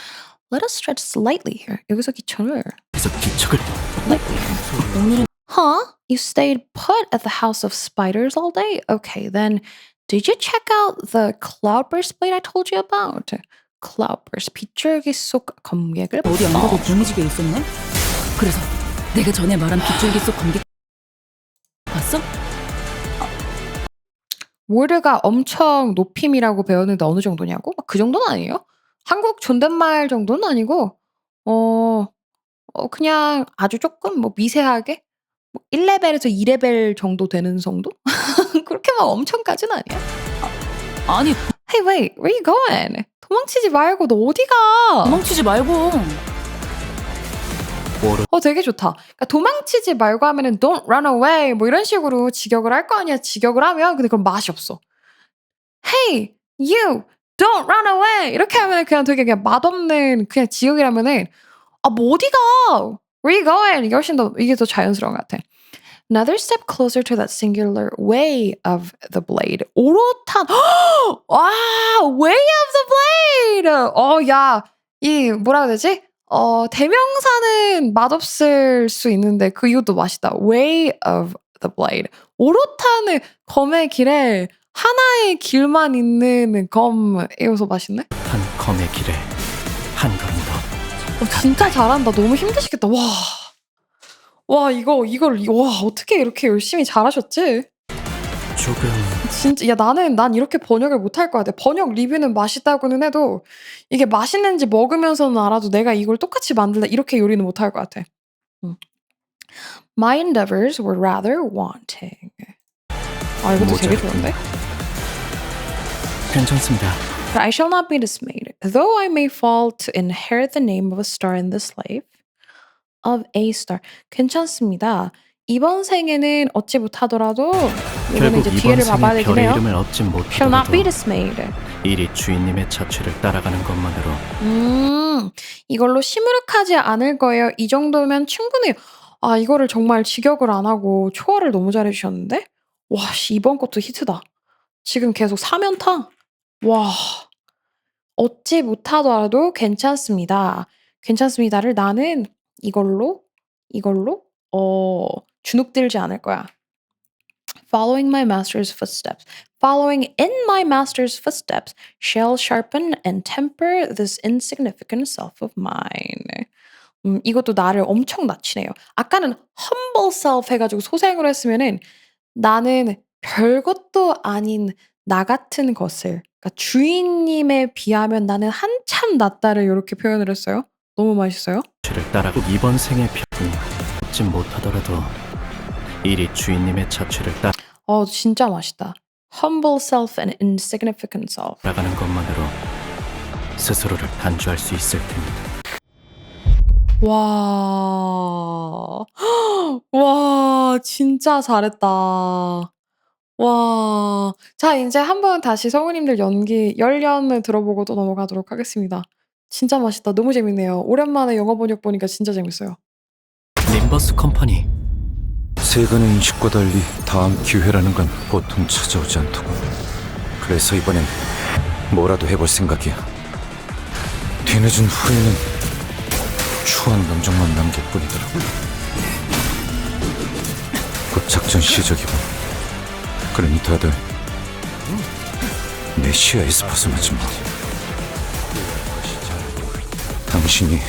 Let us stretch slightly here. 여기서 기초를 slightly here. 오늘은 Huh? You stayed put at the house of spiders all day? Okay, then did you check out the cloudburst blade I told you about? cloudburst, 빗줄기 속 검객을 어디 안 가고 불미지게 있었네? 그래서 내가 전에 말한 빗줄기 속 관객 봤어? 월드가 엄청 높임이라고 배웠는데 어느 정도냐고? 그 정도는 아니에요. 한국 존댓말 정도는 아니고 그냥 아주 조금 뭐 미세하게 1레벨에서 2레벨 정도 되는 정도? 그렇게 막 엄청까지는 아니야. 아니 Hey wait, where you going? 도망치지 말고 너 어디 가? 도망치지 말고 되게 좋다. 그러니까 도망치지 말고 하면은 don't run away 뭐 이런 식으로 직역을 할 거 아니야. 직역을 하면 근데 그럼 맛이 없어. Hey, you, don't run away 이렇게 하면 그냥 되게 그냥 맛없는 그냥 직역이라면은 뭐 어디 가? Where you going? 이게 훨씬 더 이게 더 자연스러운 것 같아. Another step closer to that singular way of the blade. 오롯한 와, way of the blade. 야, 이 뭐라 해야 되지? 대명사는 맛없을 수 있는데 그 이것도 맛있다. Way of the blade. 오롯한 검의 길에 하나의 길만 있는 검이어서 맛있네. 한 검의 길에 한 걸음 더. 진짜 잘한다. 너무 힘드시겠다. 와, 이걸 어떻게 이렇게 열심히 잘하셨지? 조금 진짜 난 이렇게 번역을 못할 것 같아. 번역 리뷰는 맛있다고는 해도 이게 맛있는지 먹으면서는 알아도 내가 이걸 똑같이 만들다 이렇게 요리는 못할 것 같아. My endeavors were rather wanting. 이것도 되게 좋은데? 괜찮습니다. But I shall not be dismayed, though I may fall to inherit the name of a star in this life. Of a star. 괜찮습니다. 이번 생에는 얻지 못하더라도 이거는 결국 이제 이번 뒤에를 봐봐야 생에 되긴 별의 해요. 이름을 얻진 Shall not be 못하더라도 dismayed. 일이 주인님의 자취를 따라가는 것만으로 이걸로 시무룩하지 않을 거예요. 이 정도면 충분해요. 이거를 정말 직역을 안 하고 초월을 너무 잘해주셨는데? 와, 이번 것도 히트다. 지금 계속 3연타? 와, 얻지 못하더라도 괜찮습니다. 괜찮습니다를 나는 이걸로 주눅들지 않을 거야. Following my master's footsteps. Following in my master's footsteps shall sharpen and temper this insignificant self of mine. 이것도 나를 엄청 낮추네요. 아까는 humble self 해가지고 소생으로 했으면은 나는 별것도 아닌 나 같은 것을 그러니까 주인님에 비하면 나는 한참 낫다를 이렇게 표현을 했어요. 너무 맛있어요. 자취를 따라고 이번 생에 별을 얻진 못하더라도 일이 주인님의 자취를 진짜 맛있다. Humble self and insignificant self. 따라가는 것만으로 스스로를 단주할 수 있을 테니. 와, 와, 진짜 잘했다. 와, 자, 이제 한번 다시 성우님들 연기 열연을 들어보고 또 넘어가도록 하겠습니다. 진짜 맛있다. 너무 재밌네요. 오랜만에 영어 번역 보니까 진짜 재밌어요. 님버스 컴퍼니 세간의 인식과 달리 다음 기회라는 건 보통 찾아오지 않더군. 그래서 이번엔 뭐라도 해볼 생각이야. 뒤늦은 후회는 추한 감정만 남길 뿐이더라. 곧 작전 시작이고, 그러니 다들 내 시야에서 벗어나지 마. 당신이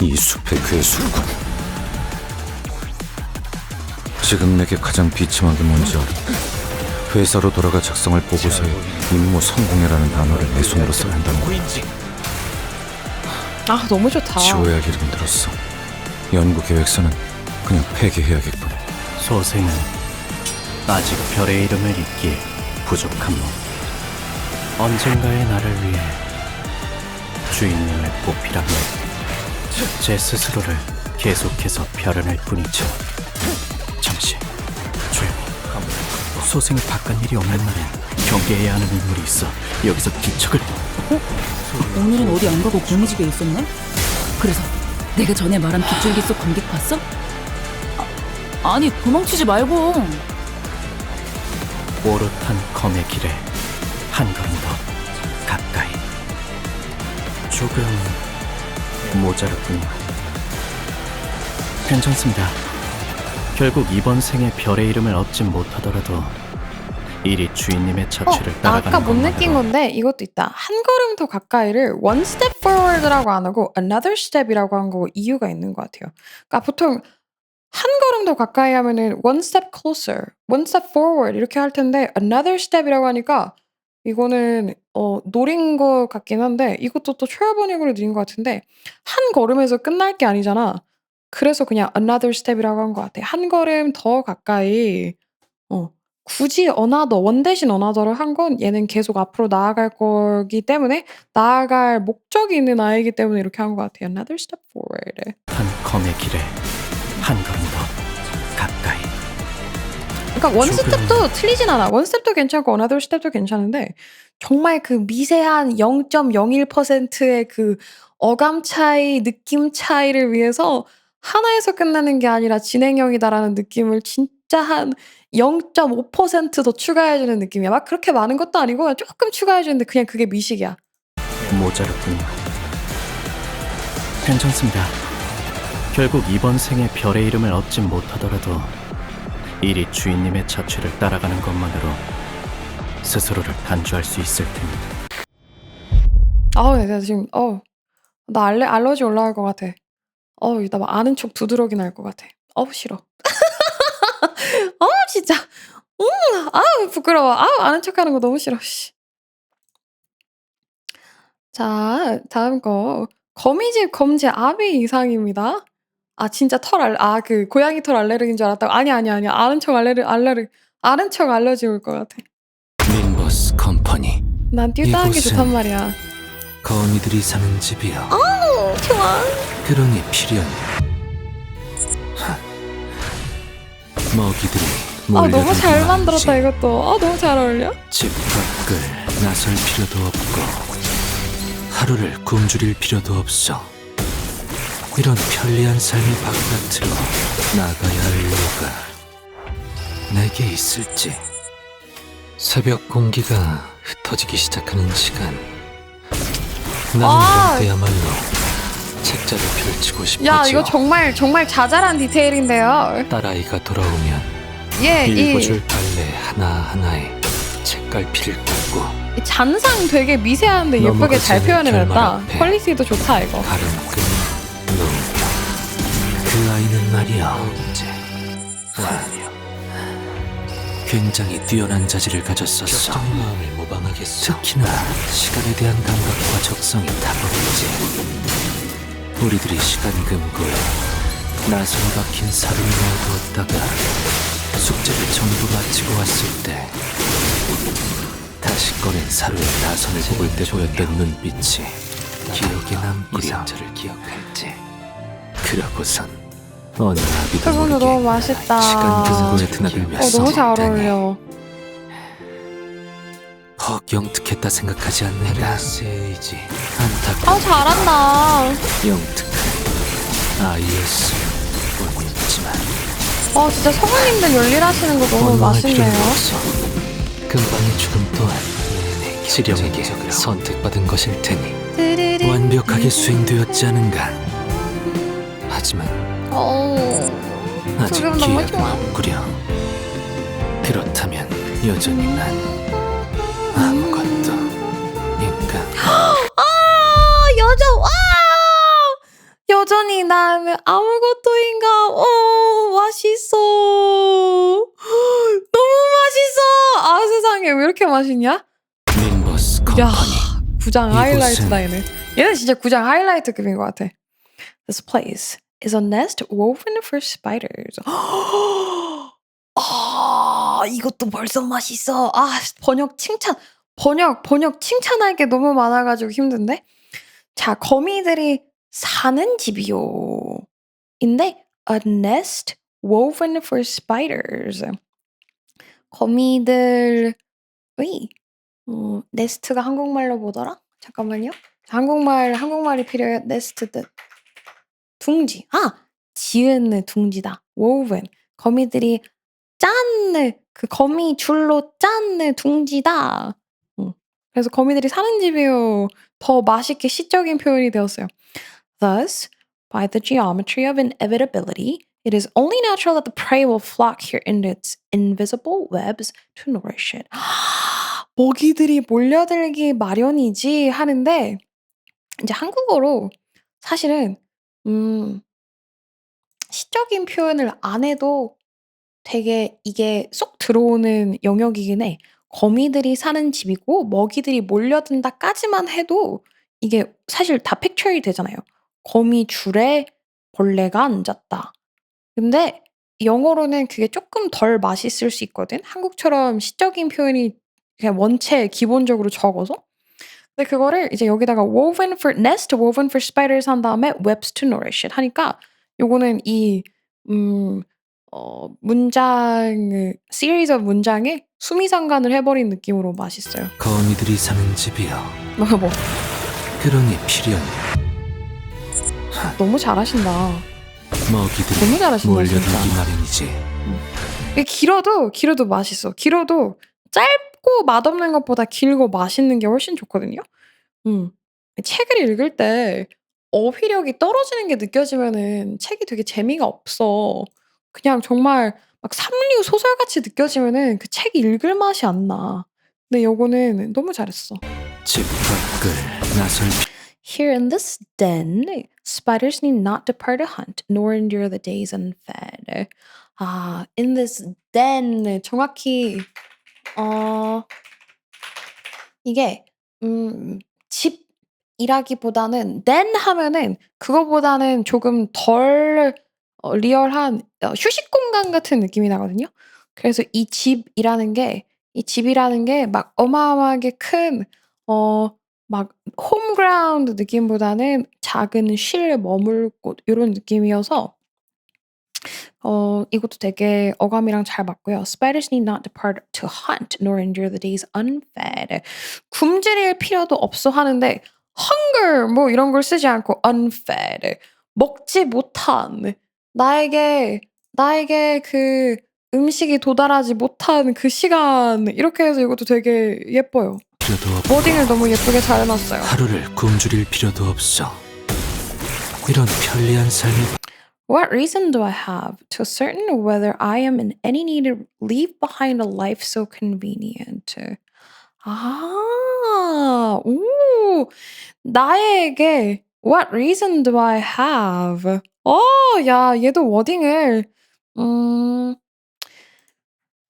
이 숲의 괴수군. 지금 내게 가장 비참한 게 뭔지 알아? 회사로 돌아가 작성할 보고서에 임무 성공이라는 단어를 내 손으로 써야 한다는 거야. 너무 좋다. 지워야 할 일은 들었어. 연구 계획서는 그냥 폐기해야겠군. 소생은 아직 별의 이름을 잇기에 부족한 몸. 언젠가의 나를 위해 주인님을 뽑히라면 제 스스로를 계속해서 벼려낼 뿐이죠. 잠시 조용히. 소생이 바깥 일이 없는 날엔 경계해야 하는 인물이 있어 여기서 뒤척을. 오늘은 어디 안 가고 고미집에 있었네? 그래서 내가 전에 말한 빗줄기 속 관객 봤어? 아니 도망치지 말고. 오롯한 검의 길에 한 걸음 더 가까이. 조금 모자랐군요. 괜찮습니다. 결국 이번 생에 별의 이름을 얻진 못하더라도 일이 주인님의 자취를 나 따라가는 아까 못 느낀 것만으로 건데 이것도 있다. 한 걸음 더 가까이를 one step forward라고 안 하고 another step이라고 한 거 이유가 있는 것 같아요. 그러니까 보통 한 걸음 더 가까이 하면은 one step closer, one step forward 이렇게 할 텐데 another step이라고 하니까 이거는 노린 것 같긴 한데 이것도 또 초열 번역으로 느린 것 같은데 한 걸음에서 끝날 게 아니잖아. 그래서 그냥 another step이라고 한 것 같아. 한 걸음 더 가까이 굳이 another, 원 대신 another를 한 건 얘는 계속 앞으로 나아갈 거기 때문에 나아갈 목적이 있는 아이기 때문에 이렇게 한 것 같아요. Another step forward. 한 검의 길에 한 걸음 더 가까이. 그러니까 원 조금- 스텝도 틀리진 않아. 원 스텝도 괜찮고 another 스텝도 괜찮은데 정말 그 미세한 0.01%의 그 어감 차이, 느낌 차이를 위해서 하나에서 끝나는 게 아니라 진행형이다라는 느낌을 진짜 한 0.5% 더 추가해주는 느낌이야. 막 그렇게 많은 것도 아니고 그냥 조금 추가해주는데 그냥 그게 미식이야. 모자랐군요. 괜찮습니다. 결국 이번 생에 별의 이름을 얻진 못하더라도 일이 주인님의 자취를 따라가는 것만으로 스스로를 단주할 수 있을 테니. 내가 지금 나 알러지 올라갈 것 같아. 나 막 아는 척 두드러기 날 것 같아. 싫어. 진짜. 부끄러워. 아는 척하는 거 너무 싫어. 씨. 자, 다음 거. 거미집 검지 아비 이상입니다. 진짜 그 고양이 털 알레르기인 줄 알았다고. 아니. 아는 척 아는 척 알러지 올 것 같아. 민버스 컴퍼니. 난 뛸다는 게 이곳은 좋단 말이야. 거미들이 사는 집이요. 좋아. 그러니 필연. 먹이들이 너무 몰려들기 잘 마련이지. 만들었다 이것도. 너무 잘 어울려. 집 밖을 나설 필요도 없고 하루를 굶주릴 필요도 없어. 이런 편리한 삶의 바깥으로 나가야 할 이유가 내게 있을지. 새벽 공기가 흩어지기 시작하는 시간. 나는 그야말로 책자를 펼치고 싶어져. 야, 이거 정말 자잘한 디테일인데요. 딸아이가 돌아오면 이 읽어줄 빨래 하나하나에 책갈피를 꽂고 이 잔상 되게 미세한데 예쁘게 넘어가지 잘 않을 표현해냈다. 결말 앞에 퀄리티도 좋다 이거. 가름끈 놓으며 그 아이는 말이야 언제 와며 굉장히 뛰어난 자질을 가졌었어. 마음을 모방하겠어. 특히나 시간에 대한 감각과 적성이 탁월했지. 우리들이 시간 금고에 나선에 박힌 사료를 넣어두었다가 숙제를 전부 마치고 왔을 때 다시 꺼낸 사료에 나선을 뽑을 때 보였던 눈빛이 기억에 남구려. 저를 기억할지. 그러고선 어느 아비도 설문도 모르게 너무 맛있다. 시간 금고에 드나들면서 너무 잘 어울려. 헉 영특했다 생각하지 않는가. 세이지 안타깝. 잘한다. 영특한 아이였을 뿐이었지만 진짜 성우님들 열일하시는 거 너무 원망할 필요는 맛있네요. 없어. 금방의 죽음 또한 지령에게 선택받은 것일 테니 완벽하게 수행되었지 않은가. 하지만 아직 지금 너무 기회가 좋아. 없구려. 그렇다면 여전히 난 아무것도 인간. 여전히 난 아무것도인가. 맛있어. 너무 맛있어. 세상에 왜 이렇게 맛있냐? 민버스 야, 컴퍼니. 구장 이곳은- 하이라이트다 얘네. 얘는 진짜 구장 하이라이트급인 것 같아. This place is a nest woven for spiders. 이것도 벌써 맛있어. 번역 칭찬할 게 너무 많아가지고 힘든데. 자, 거미들이 사는 집이요. 인데 a nest woven for spiders. 거미들의 네스트가 한국말로 뭐더라? 잠깐만요. 한국말이 필요해요. 네스트 뜻. 둥지. 지은 둥지다. woven. 거미들이 짠 그 거미 줄로 짠 둥지다. 그래서 거미들이 사는 집이요. 더 맛있게 시적인 표현이 되었어요. Thus, by the geometry of inevitability, it is only natural that the prey will flock here in its invisible webs to nourish it. 먹이들이 몰려들기 마련이지 하는데 이제 한국어로 사실은 시적인 표현을 안 해도 되게 이게 쏙 들어오는 영역이긴 해. 거미들이 사는 집이고 먹이들이 몰려든다까지만 해도 이게 사실 다 픽처리 되잖아요. 거미 줄에 벌레가 앉았다. 근데 영어로는 그게 조금 덜 맛있을 수 있거든. 한국처럼 시적인 표현이 그냥 원체 기본적으로 적어서. 근데 그거를 이제 여기다가 nest woven for spiders 한 다음에 webs to nourish it 하니까 요거는 문장 series of 문장에 수미상관을 해버린 느낌으로 맛있어요. 거미들이 사는 집이요. 뭐 그러니 필요한 너무 잘하신다. 먹이들이 너무 잘하신다, 몰려들기 진짜. 마련이지. 이게 길어도 맛있어. 길어도 짧고 맛없는 것보다 길고 맛있는 게 훨씬 좋거든요. 책을 읽을 때 어휘력이 떨어지는 게 느껴지면은 책이 되게 재미가 없어. 그냥 정말 막 삼류 소설같이 느껴지면은 그 책이 읽을 맛이 안 나. 근데 요거는 너무 잘했어. 집 밖을 나설 Here in this den, spiders need not depart to hunt, nor endure the days unfed. In this den 정확히 이게 집이라기보다는 den 하면은 그거보다는 조금 덜 리얼한 휴식 공간 같은 느낌이 나거든요. 그래서 이 집이라는 게 막 어마어마하게 큰 막 홈그라운드 느낌보다는 작은 쉴 머물 곳 요런 느낌이어서 이것도 되게 어감이랑 잘 맞고요. Spiders need not depart to hunt nor endure the days unfed. 굶주릴 필요도 없어 하는데 hunger 뭐 이런 걸 쓰지 않고 unfed. 먹지 못한 나에게 그 음식이 도달하지 못한 그 시간 이렇게 해서 이것도 되게 예뻐요. 필요도 없고 워딩을 너무 예쁘게 잘 해놨어요. 하루를 굶주릴 필요도 없어. 이런 편리한 삶이 What reason do I have to ascertain whether I am in any need to leave behind a life so convenient? 나에게 what reason do I have? 야, 얘도 워딩을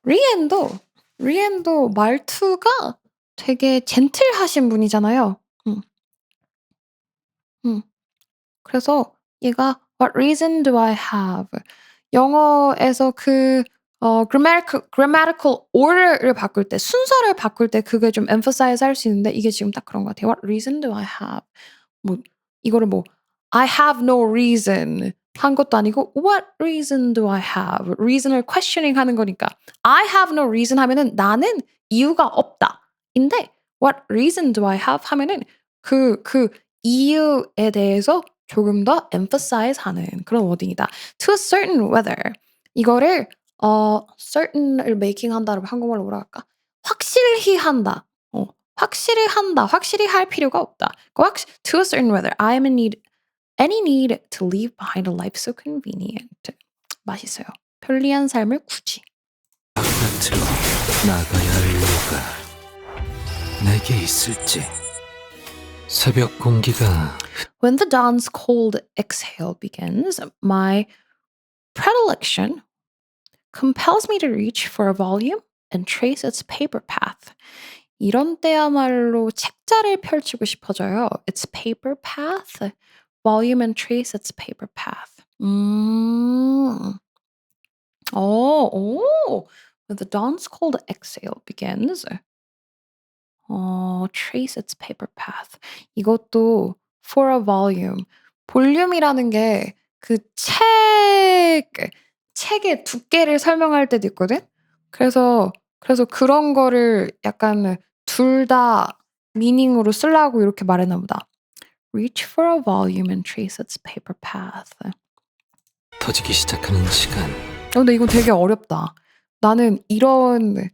리엔도 말투가 되게 젠틀하신 분이잖아요. 그래서 얘가 what reason do I have? 영어에서 grammatical order를 바꿀 때 순서를 바꿀 때 그게 좀 emphasize 할 수 있는데 이게 지금 딱 그런 것 같아요. What reason do I have? 이거를 I have no reason 한 것도 아니고 what reason do I have? reason을 questioning 하는 거니까 I have no reason 하면은 나는 이유가 없다. 인데 what reason do I have 하면은 그 이유에 대해서 조금 더 emphasize 하는 그런 워딩이다. To a certain whether 이거를 certain을 making 한다를 한국말로 뭐라 할까? 확실히 한다. 확실히 한다. 확실히 할 필요가 없다. To a certain whether I am in any need to leave behind a life so convenient. 맛있어요. 편리한 삶을 굳이. 바깥으로 나가야 할 이유가 내게 있을지. 새벽 공기가 When the dawn's cold exhale begins, my predilection compels me to reach for a volume and trace its paper path. 이런 때야말로 책자를 펼치고 싶어져요. Its paper path, volume and trace its paper path. When the dawn's cold exhale begins, trace its paper path. 이것도 for a volume. 볼륨이라는 게 그 책의 두께를 설명할 때도 있거든. 그래서 그런 거를 약간 둘 다 미닝으로 쓰려고 이렇게 말했나 보다. Reach for a volume and trace its paper path. 터지기 시작하는 시간. 근데 이건 되게 어렵다. 나는 이런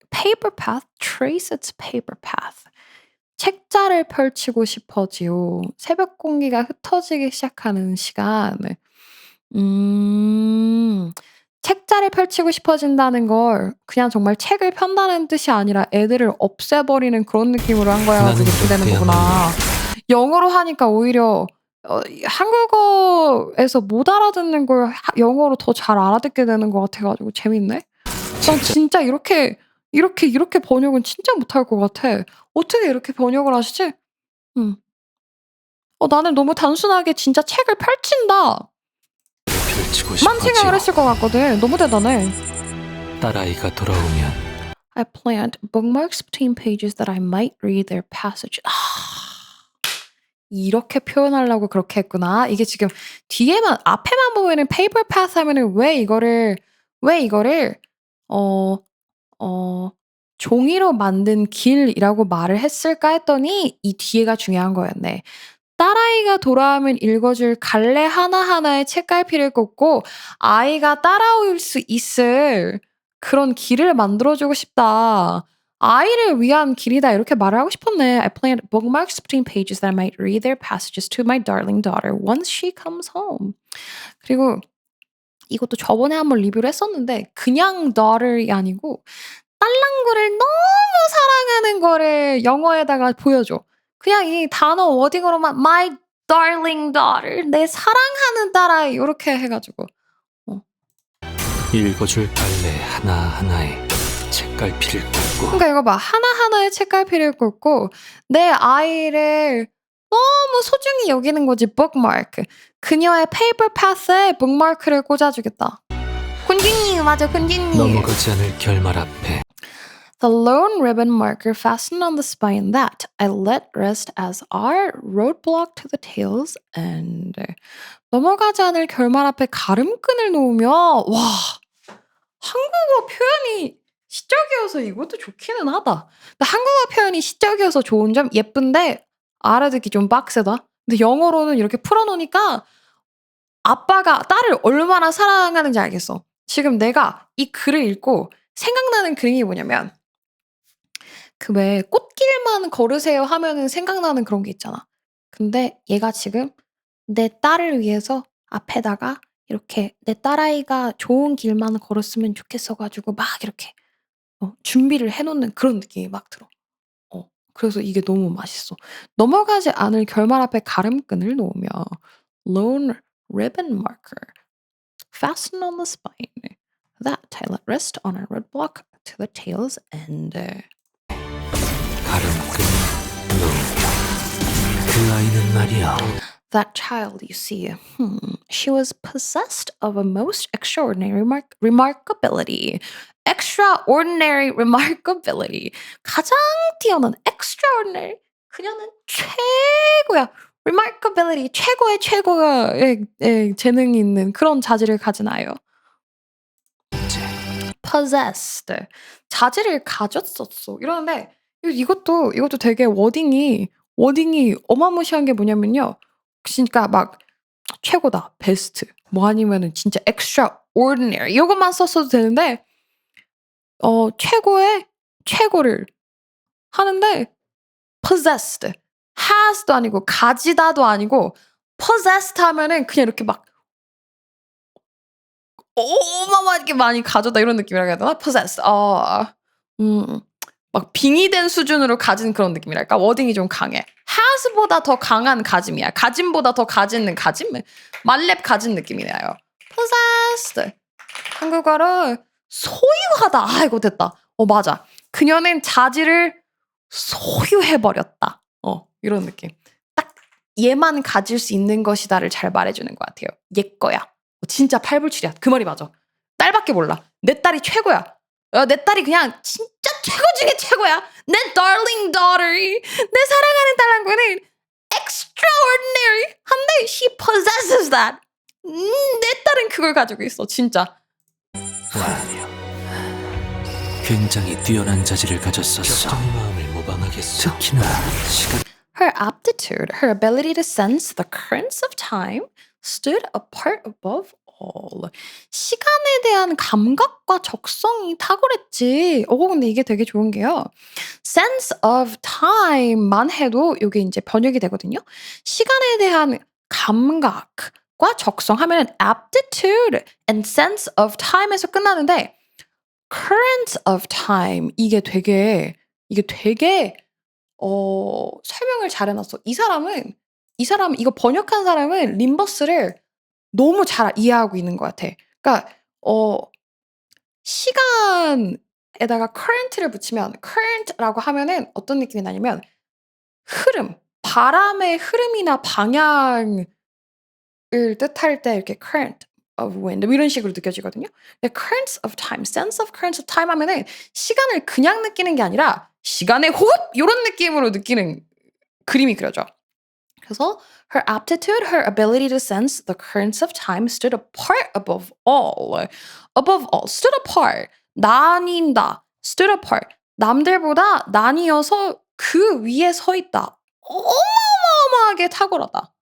paper path, trace its paper path. 책자를 펼치고 싶어지요. 새벽 공기가 흩어지기 시작하는 시간. 책자를 펼치고 싶어진다는 걸 그냥 정말 책을 편다는 뜻이 아니라 애들을 없애버리는 그런 느낌으로 한 거야 가지고 나는 이렇게 되는 이렇게야말로 거구나. 영어로 하니까 오히려 한국어에서 못 알아듣는 걸 영어로 더 잘 알아듣게 되는 것 같아 가지고 재밌네. 난 진짜 이렇게 번역은 진짜 못할 것 같아. 어떻게 이렇게 번역을 하시지? 나는 너무 단순하게 진짜 책을 펼친다 펼치고 만 생각을 싶어지요. 했을 것 같거든. 너무 대단해. 딸아이가 돌아오면 I plant bookmarks between pages that I might read their passage. 이렇게 표현하려고 그렇게 했구나. 이게 지금 앞에만 보면은 paper path 하면은 왜 이거를 종이로 만든 길이라고 말을 했을까 했더니 이 뒤에가 중요한 거였네. 딸아이가 돌아오면 읽어줄 갈래 하나하나의 책갈피를 꽂고 아이가 따라올 수 있을 그런 길을 만들어주고 싶다. 아이를 위한 길이다 이렇게 말을 하고 싶었네. I planned bookmarks between pages that I might read their passages to my darling daughter once she comes home. 그리고 이것도 저번에 한번 리뷰를 했었는데 그냥 daughter이 아니고 딸랑구를 너무 사랑하는 거를 영어에다가 보여줘. 그냥 이 단어 워딩으로만 my darling daughter 내 사랑하는 딸아이 이렇게 해가지고 읽어줄 갈래 하나하나에 책갈피를 꽂고 그러니까 이거 봐 하나하나의 책갈피를 꽂고 내 아이를 너무 소중히 여기는 거지 bookmark 그녀의 paper path에 bookmark를 꽂아주겠다. 군진님 맞아 군진님. 넘어가지 않을 결말 앞에 The lone ribbon marker fastened on the spine that I let rest as our roadblock to the tail's end. 넘어가지 않을 결말 앞에 가름끈을 놓으며 와 한국어 표현이 시적이어서 이것도 좋기는 하다. 근데 한국어 표현이 시적이어서 좋은 점 예쁜데 알아듣기 좀 빡세다. 근데 영어로는 이렇게 풀어놓으니까 아빠가 딸을 얼마나 사랑하는지 알겠어. 지금 내가 이 글을 읽고 생각나는 그림이 뭐냐면 그 왜 꽃길만 걸으세요 하면은 생각나는 그런 게 있잖아. 근데 얘가 지금 내 딸을 위해서 앞에다가 이렇게 내 딸아이가 좋은 길만 걸었으면 좋겠어 가지고 막 이렇게 준비를 해 놓는 그런 느낌이 막 들어. 그래서 이게 너무 맛있어. 넘어가지 않을 결말 앞에 가름끈을 놓으며 lone ribbon marker fastened on the spine that I let rest on a roadblock to the tail's end. 가름끈 놓으며 그 아이는 말이야 That child, you see, she was possessed of a most extraordinary remarkability. Extraordinary remarkability. 가장 뛰어난 extraordinary. 그녀는 최고야. remarkability. 최고의 재능이 있는 그런 자질을 가진 아이요. possessed. 자질을 가졌었어. 이러는데 이것도 되게 워딩이 어마무시한 게 뭐냐면요. 그러니까 막 최고다, 베스트, 뭐 아니면은 진짜 extraordinary 이것만 썼어도 되는데 최고의 최고를 하는데 possessed, has도 아니고 가지다도 아니고 possessed 하면은 그냥 이렇게 막 어마어마하게 많이 가져다 이런 느낌이라 해야 되나? possessed. 막 빙의된 수준으로 가진 그런 느낌이랄까? 워딩이 좀 강해. has보다 더 강한 가짐이야. 가짐보다 더 가지는 가짐? 말렙 가진 느낌이 나요. possessed. 한국어로 소유하다. 이거 됐다. 맞아. 그녀는 자질을 소유해버렸다. 이런 느낌. 딱 얘만 가질 수 있는 것이다를 잘 말해주는 것 같아요. 얘 거야. 진짜 팔불출이야. 그 말이 맞아. 딸밖에 몰라. 내 딸이 최고야. 내 딸이 그냥 진짜 최고 중에 최고야. 내 darling daughter이 내 사랑하는 딸랑구는 extraordinary 한데 she possesses that. 내 딸은 그걸 가지고 있어 진짜. 와요. 굉장히 뛰어난 자질을 가졌었어. 격정의 마음을 모방하겠어. 특히나 시간 Her aptitude, her ability to sense the currents of time stood apart above all. 시간에 대한 감각과 적성이 탁월했지. 근데 이게 되게 좋은 게요. sense of time만 해도 이게 이제 번역이 되거든요. 시간에 대한 감각과 적성 하면 aptitude and sense of time에서 끝나는데 current of time 이게 되게 설명을 잘 해놨어. 이 사람 이거 번역한 사람은 림버스를 너무 잘 이해하고 있는 것 같아. 그러니까 시간에다가 current를 붙이면 current라고 하면은 어떤 느낌이 나냐면 흐름, 바람의 흐름이나 방향을 뜻할 때 이렇게 current of wind 뭐 이런 식으로 느껴지거든요. 근데 currents of time, sense of currents of time 하면은 시간을 그냥 느끼는 게 아니라 시간의 호흡 이런 느낌으로 느끼는 그림이 그려져. 그래서 her aptitude, her ability to sense the currents of time stood apart above all. Above all, stood apart. 나뉜다. stood apart. 남들보다 나뉘어서 그 위에 서 있다. 어마어마하게 탁월하다.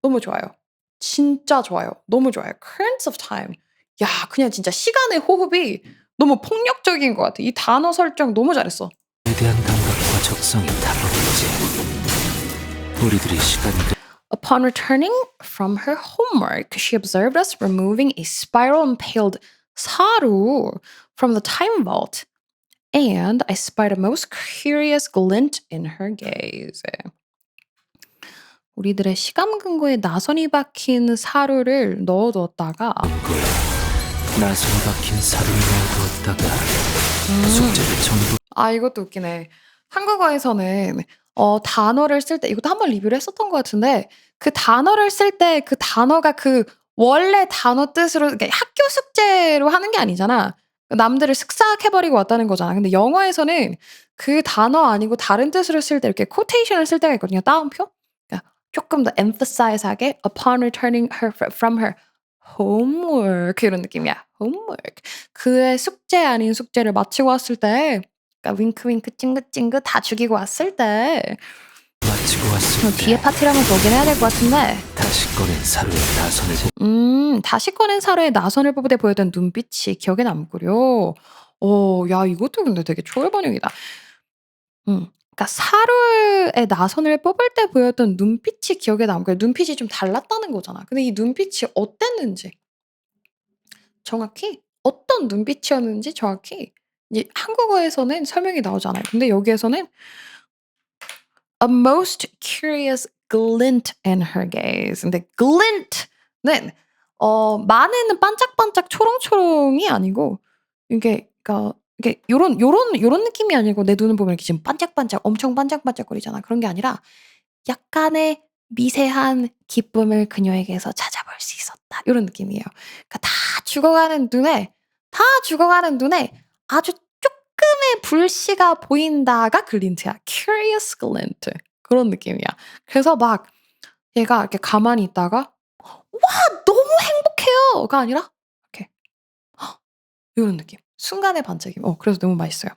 너무 좋아요. 진짜 좋아요. 너무 좋아요. currents of time. 야, 그냥 진짜 시간의 호흡이 너무 폭력적인 것 같아. 이 단어 설정 너무 잘했어. 에 대한 감각과 적성이 탁월했지. 우리들이 시간을 Upon returning from her homework, she observed us removing a spiral impaled saru from the time vault, and I spied a most curious glint in her gaze. 우리들의 시간 근거에 나선이 박힌 사루를 넣어두었다가 걸 나선이 박힌 사료를 넣어두었다가 숙제를 전부 이것도 웃기네. 한국어에서는 단어를 쓸 때 이것도 한번 리뷰를 했었던 것 같은데 그 단어를 쓸 때 그 단어가 그 원래 단어 뜻으로 그러니까 학교 숙제로 하는 게 아니잖아. 남들을 쓱싹해버리고 왔다는 거잖아. 근데 영어에서는 그 단어 아니고 다른 뜻으로 쓸 때 이렇게 코테이션을 쓸 때가 있거든요. 따옴표. 그러니까 조금 더 emphasize하게 upon returning her from her homework 이런 느낌이야. homework. 그의 숙제 아닌 숙제를 마치고 왔을 때 그러니까 윙크윙크 찡긋찡긋 다 죽이고 왔을 때 마치고 왔을 때 뒤에 파티를 한번 보긴 해야 될 것 같은데 다시 꺼낸 사료의 나선을 다시 꺼낸 사료의 나선을 뽑을 때 보였던 눈빛이 기억에 남구려. 야 이것도 근데 되게 초월 번역이다. 그러니까 사료의 나선을 뽑을 때 보였던 눈빛이 기억에 남고 눈빛이 좀 달랐다는 거잖아. 근데 이 눈빛이 어땠는지 정확히 어떤 눈빛이었는지 정확히 이제 한국어에서는 설명이 나오잖아요. 근데 여기에서는 a most curious glint in her gaze. 근데 glint는 많은 반짝반짝 초롱초롱이 아니고 이게 그러니까 이게 요런 느낌이 아니고 내 눈을 보면 이렇게 지금 반짝반짝 엄청 반짝반짝거리잖아. 그런 게 아니라 약간의 미세한 기쁨을 그녀에게서 찾아볼 수 있었다. 요런 느낌이에요. 그러니까 다 죽어가는 눈에 아주 조금의 불씨가 보인다가 글린트야. curious glint. 그런 느낌이야. 그래서 막 얘가 이렇게 가만히 있다가 와 너무 행복해요가 아니라 이렇게 이런 느낌. 순간의 반짝임. 그래서 너무 맛있어요.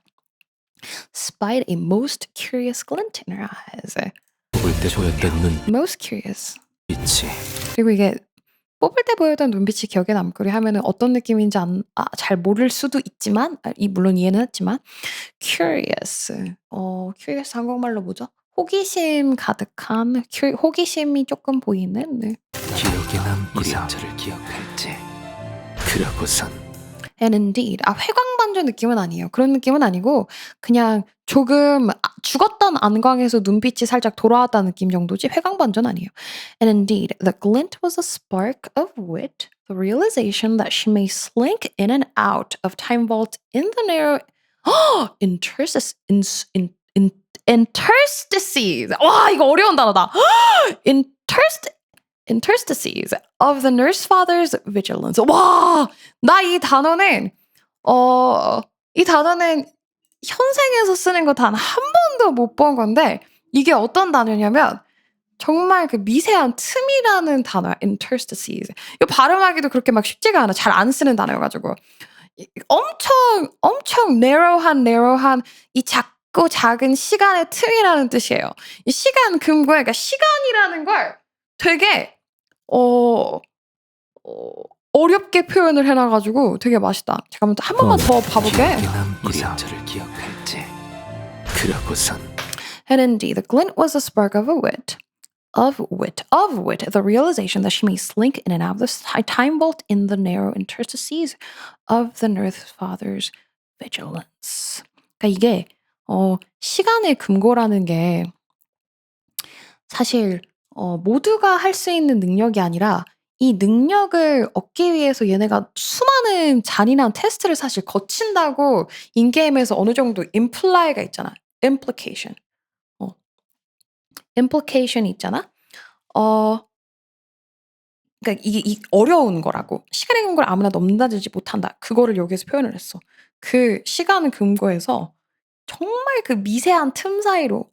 Spied a most curious glint in her eyes. 뽑을 때 보였던 Most curious. 눈빛이 그리고 이게 뽑을 때 보였던 눈빛이 기억에 남구려 하면은 어떤 느낌인지 잘 모를 수도 있지만 물론 이해는 했지만 curious. curious 한국말로 뭐죠? 호기심 가득한 호기심이 조금 보이는 네. 기억에 남구려 저를 기억할지. 그러고선 And indeed. 회광반조 느낌은 아니에요. 그런 느낌은 아니고 그냥 조금 죽었던 안광에서 눈빛이 살짝 돌아왔다는 느낌 정도지 회광반조는 아니에요. And indeed, the glint was a spark of wit, the realization that she may slink in and out of Time Vault in the narrow interstices. 와, 이거 어려운 단어다. interstices of the nurse father's vigilance. 와, 나 이 단어는 현생에서 쓰는 거 단 한 번도 못 본 건데 이게 어떤 단어냐면 정말 그 미세한 틈이라는 단어야. interstices. 이 발음하기도 그렇게 막 쉽지가 않아. 잘 안 쓰는 단어여가지고 엄청 narrow한 이 작고 작은 시간의 틈이라는 뜻이에요. 이 시간 금고에 그러니까 시간이라는 걸 되게 어렵게 표현을 해놔가지고 되게 맛있다. 잠깐만 한 번만 더 봐볼게. 기억에 남고요. 이 상처를 기억할지. 그러고선 And indeed, the glint was a spark of wit, the realization that she may slink in and out of the time vault in the narrow interstices of the Earth's Father's vigilance. 그러니까 이게 시간의 금고라는 게 사실 모두가 할 수 있는 능력이 아니라 이 능력을 얻기 위해서 얘네가 수많은 잔인한 테스트를 사실 거친다고 인게임에서 어느 정도 impli가 있잖아. implication. implication이 있잖아. 그러니까 이게 어려운 거라고. 시간의 금고를 아무나 넘나들지 못한다. 그거를 여기서 표현을 했어. 그 시간 금고에서 정말 그 미세한 틈 사이로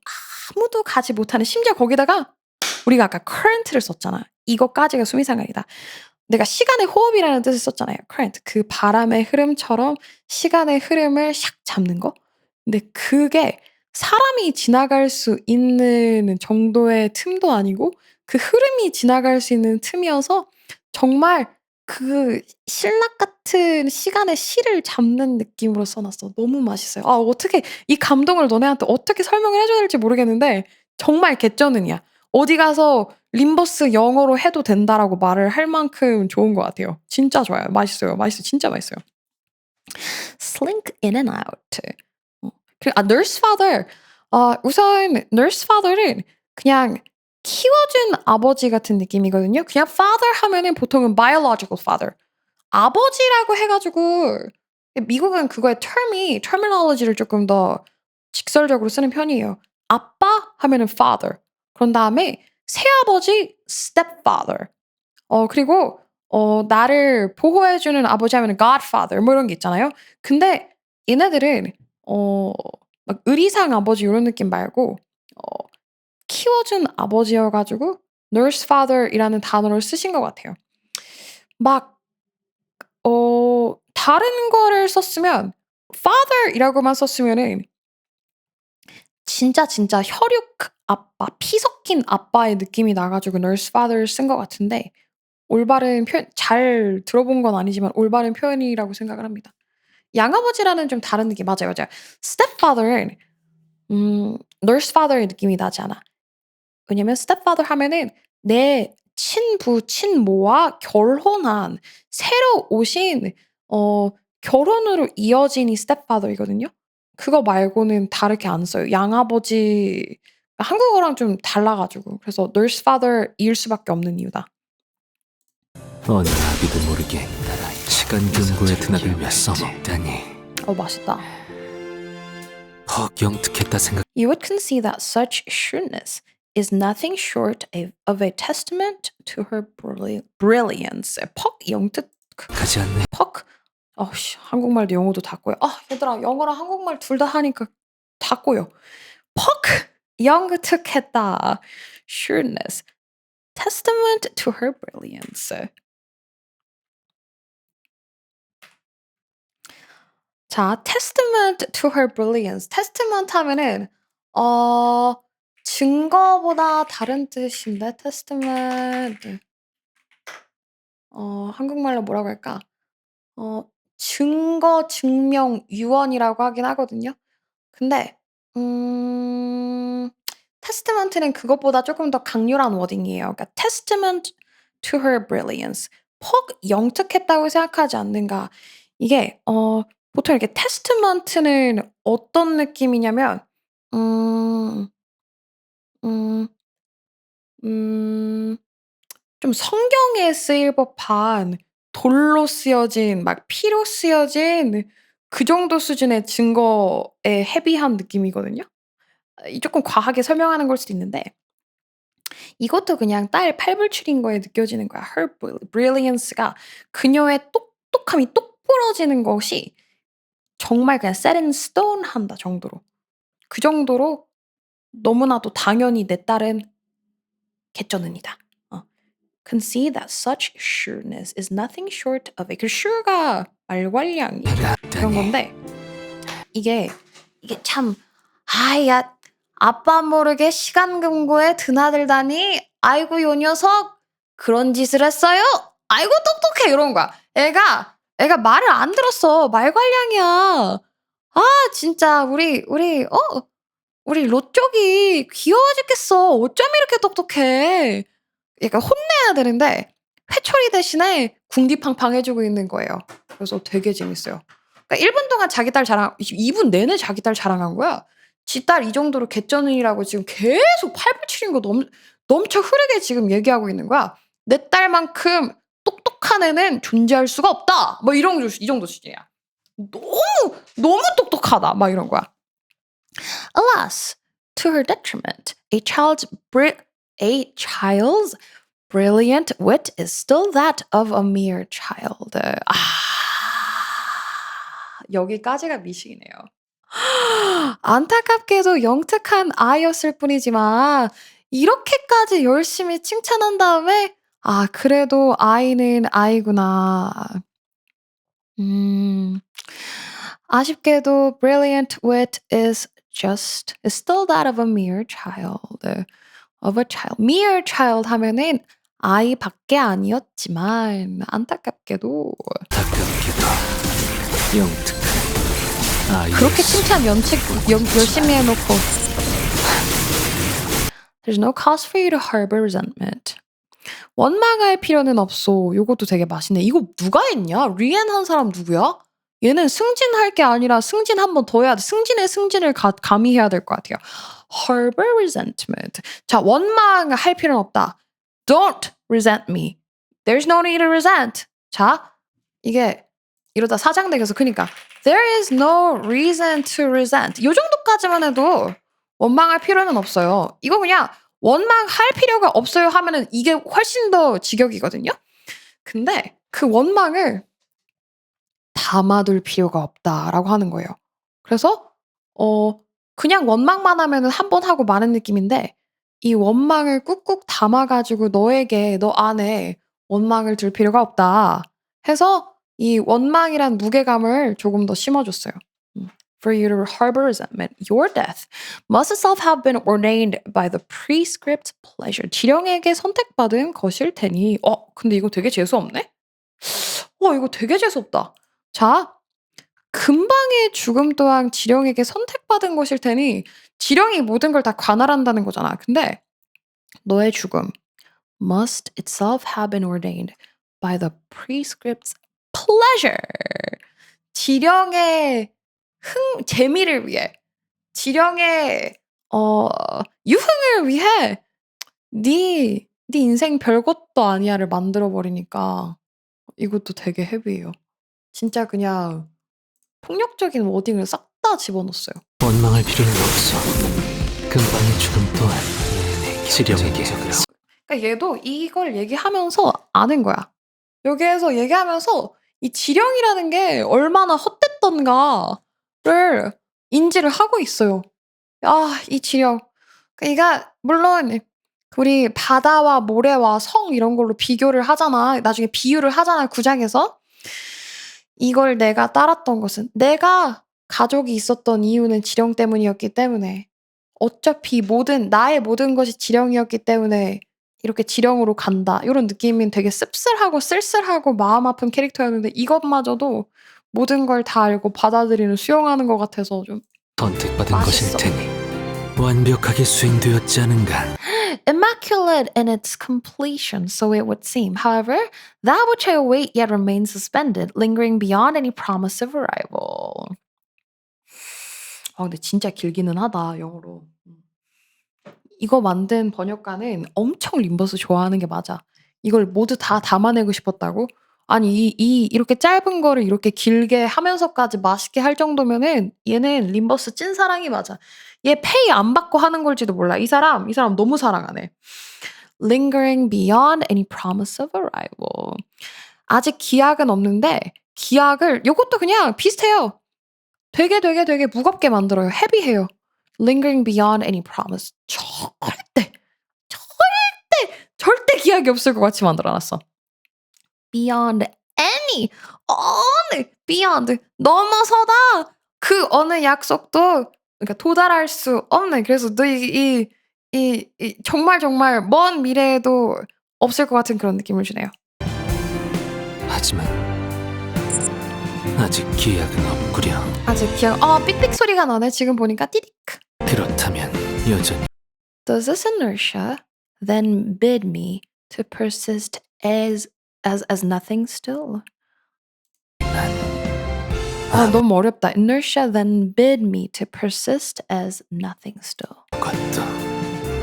아무도 가지 못하는 심지어 거기다가 우리가 아까 current를 썼잖아. 이것까지가 수미상관이다. 내가 시간의 호흡이라는 뜻을 썼잖아요. current. 그 바람의 흐름처럼 시간의 흐름을 샥 잡는 거. 근데 그게 사람이 지나갈 수 있는 정도의 틈도 아니고 그 흐름이 지나갈 수 있는 틈이어서 정말 그 신락 같은 시간의 실을 잡는 느낌으로 써놨어. 너무 맛있어요. 어떻게 이 감동을 너네한테 어떻게 설명을 해줘야 될지 모르겠는데 정말 개쩌는이야. 어디 가서 림버스 영어로 해도 된다라고 말을 할 만큼 좋은 것 같아요. 진짜 좋아요. 맛있어요. 진짜 맛있어요. Slink in and out. 그리고 nurse father. 우선 nurse father는 그냥 키워준 아버지 같은 느낌이거든요. 그냥 father 하면은 보통은 biological father. 아버지라고 해가지고 미국은 그거의 terminology를 조금 더 직설적으로 쓰는 편이에요. 아빠 하면은 father. 그런 다음에 새아버지 stepfather. 그리고 나를 보호해주는 아버지 하면은 godfather 뭐 이런 게 있잖아요. 근데 얘네들은 막 의리상 아버지 이런 느낌 말고 키워준 아버지여가지고 nurse father이라는 단어를 쓰신 것 같아요. 막 다른 거를 썼으면 father이라고만 썼으면은 진짜 혈육 아빠, 피 섞인 아빠의 느낌이 나가지고 nurse father를 쓴 것 같은데 올바른 표현 잘 들어본 건 아니지만 올바른 표현이라고 생각을 합니다. 양아버지라는 좀 다른 느낌 맞아요. stepfather은 nurse father의 느낌이 나지 않아. 왜냐면 stepfather 하면은 내 친부, 친모와 결혼한 새로 오신 결혼으로 이어진이 stepfather이거든요. 그거 말고는 다르게 안 써요. 양아버지 한국어랑 좀 달라가지고 그래서 nurse father일 수밖에 없는 이유다. 어느 나비도 모르게 시간 금고에 드나들며 써먹다니. 맛있다. 헉 영특했다 생각. You would concede that such shrewdness is nothing short of a testament to her brilliance. 퍽 영특 가지 않네. 퍽 한국말도 영어도 다 꼬여. 얘들아 영어랑 한국말 둘 다 하니까 다 꼬여. 퍽 영특했다. Shrewdness. Testament to her brilliance. 자, testament to her brilliance. testament 하면은 증거보다 다른 뜻인데 testament. 한국말로 뭐라고 할까? 증거, 증명, 유언이라고 하긴 하거든요. 근데 testament는 그것보다 조금 더 강렬한 워딩이에요. 그러니까 testament to her brilliance. 퍽 영특했다고 생각하지 않는가? 이게 보통 이렇게 testament는 어떤 느낌이냐면 좀 성경에 쓰일 법한 돌로 쓰여진 막 피로 쓰여진 그 정도 수준의 증거에 헤비한 느낌이거든요. 이 조금 과하게 설명하는 걸 수도 있는데 이것도 그냥 딸 팔불출인 거에 느껴지는 거야. Her brilliance가 그녀의 똑똑함이 똑 부러지는 것이 정말 그냥 set in stone 한다 정도로. 그 정도로 너무나도 당연히 내 딸은 개쩌는이다. Can see that such sureness is nothing short of a 그 sure가 말괄량이 이런 건데 이게 참 아야 아빠 모르게 시간 금고에 드나들다니 아이고 요 녀석 그런 짓을 했어요. 아이고 똑똑해 이런 거야. 애가 말을 안 들었어. 말괄량이야. 아 진짜 우리 로 쪽이 귀여워 죽겠어. 어쩜 이렇게 똑똑해. 약간 혼내야 되는데 회초리 대신에 궁디팡팡 해주고 있는 거예요. 그래서 되게 재밌어요. 그러니까 1분 동안 자기 딸 자랑, 2분 내내 자기 딸 자랑한 거야. 지 딸 이 정도로 개쩌는이라고 지금 계속 팔불치는 거 넘쳐 흐르게 지금 얘기하고 있는 거야. 내 딸만큼 똑똑한 애는 존재할 수가 없다. 뭐 이런 이 정도 수준이야. 너무 똑똑하다. 막 이런 거야. Alas, to her detriment, a child's brilliant wit is still that of a mere child. 여기까지가 미식이네요. 안타깝게도 영특한 아이였을 뿐이지만 이렇게까지 열심히 칭찬한 다음에 그래도 아이는 아이구나. 아쉽게도 brilliant wit is still that of a mere child. mere child 하면은 아이밖에 아니었지만 안타깝게도 영특한 아이. 그렇게 칭찬 열심히 해놓고 There's no cause for you to harbor resentment. 원망할 필요는 없어. 요것도 되게 맛있네. 이거 누가 했냐? 리엔 한 사람 누구야? 얘는 승진할 게 아니라 승진 한 번 더 해야 돼. 승진을 가미해야 될 것 같아요. Harbor resentment. 자, 원망할 필요는 없다. Don't resent me. There's no need to resent. 자, 이게 이러다 사장되겠어. 그러니까 There is no reason to resent. 이 정도까지만 해도 원망할 필요는 없어요. 이거 그냥 원망할 필요가 없어요 하면은 이게 훨씬 더 직역이거든요. 근데 그 원망을 담아둘 필요가 없다라고 하는 거예요. 그래서 그냥 원망만 하면은 한 번 하고 마는 느낌인데 이 원망을 꾹꾹 담아가지고 너 안에 원망을 둘 필요가 없다 해서 이 원망이란 무게감을 조금 더 심어줬어요. For you to harbor resentment, your death must itself have been ordained by the prescript pleasure. 지령에게 선택받은 것일 테니. 근데 이거 되게 재수없네? 이거 되게 재수없다. 자, 금방의 죽음 또한 지령에게 선택받은 것일 테니 지령이 모든 걸 다 관할한다는 거잖아. 근데 너의 죽음 must itself have been ordained by the prescript's pleasure. 지령의 재미를 위해, 지령의 유흥을 위해 네 인생 별것도 아니야를 만들어 버리니까 이것도 되게 헤비해요. 진짜 그냥 폭력적인 워딩을 싹 다 집어넣었어요. 원망할 필요는 없어. 금방의 죽음 또한 지령에게. 그러니까 얘도 이걸 얘기하면서 아는 거야. 여기에서 얘기하면서 이 지령이라는 게 얼마나 헛됐던가를 인지를 하고 있어요. 이 지령. 그러니까 물론 우리 바다와 모래와 성 이런 걸로 비교를 하잖아. 나중에 비유를 하잖아, 구장에서. 이걸 내가 따랐던 것은 내가 가족이 있었던 이유는 지령 때문이었기 때문에 어차피 나의 모든 것이 지령이었기 때문에 이렇게 지령으로 간다. 이런 느낌은 되게 씁쓸하고 쓸쓸하고 마음 아픈 캐릭터였는데 이것마저도 모든 걸 다 알고 받아들이는 수용하는 것 같아서 좀 선택받은 맛있어. 것일 테니 완벽하게 수행되었지 않은가. immaculate in its completion, so it would seem. However, that which I await yet remains suspended, lingering beyond any promise of arrival. 근데 진짜 길기는 하다, 영어로. 이거 만든 번역가는 엄청 림버스 좋아하는 게 맞아. 이걸 모두 다 담아내고 싶었다고? 아니, 이렇게 짧은 거를 이렇게 길게 하면서까지 맛있게 할 정도면은 얘는 림버스 찐사랑이 맞아. 얘 페이 안 받고 하는 걸지도 몰라. 이 사람 너무 사랑하네. Lingering beyond any promise of arrival. 아직 기약은 없는데 요것도 그냥 비슷해요. 되게 무겁게 만들어요. 헤비해요. Lingering beyond any promise. 절대 절대 기약이 없을 것 같이 만들어놨어. Beyond any, 어느, beyond, 넘어서다 그 어느 약속도 그러니까 도달할 수 없는 그래서 이 정말 정말 먼 미래에도 없을 것 같은 그런 느낌을 주네요. 하지만 아직 기약은 없구려. 아직 기억 삑삑 소리가 나네 지금 보니까 띠딕. 그렇다면 여전히 Does this inertia then bid me to persist as nothing still? 너무 어렵다. Inertia then bid me to persist as nothing still. 것도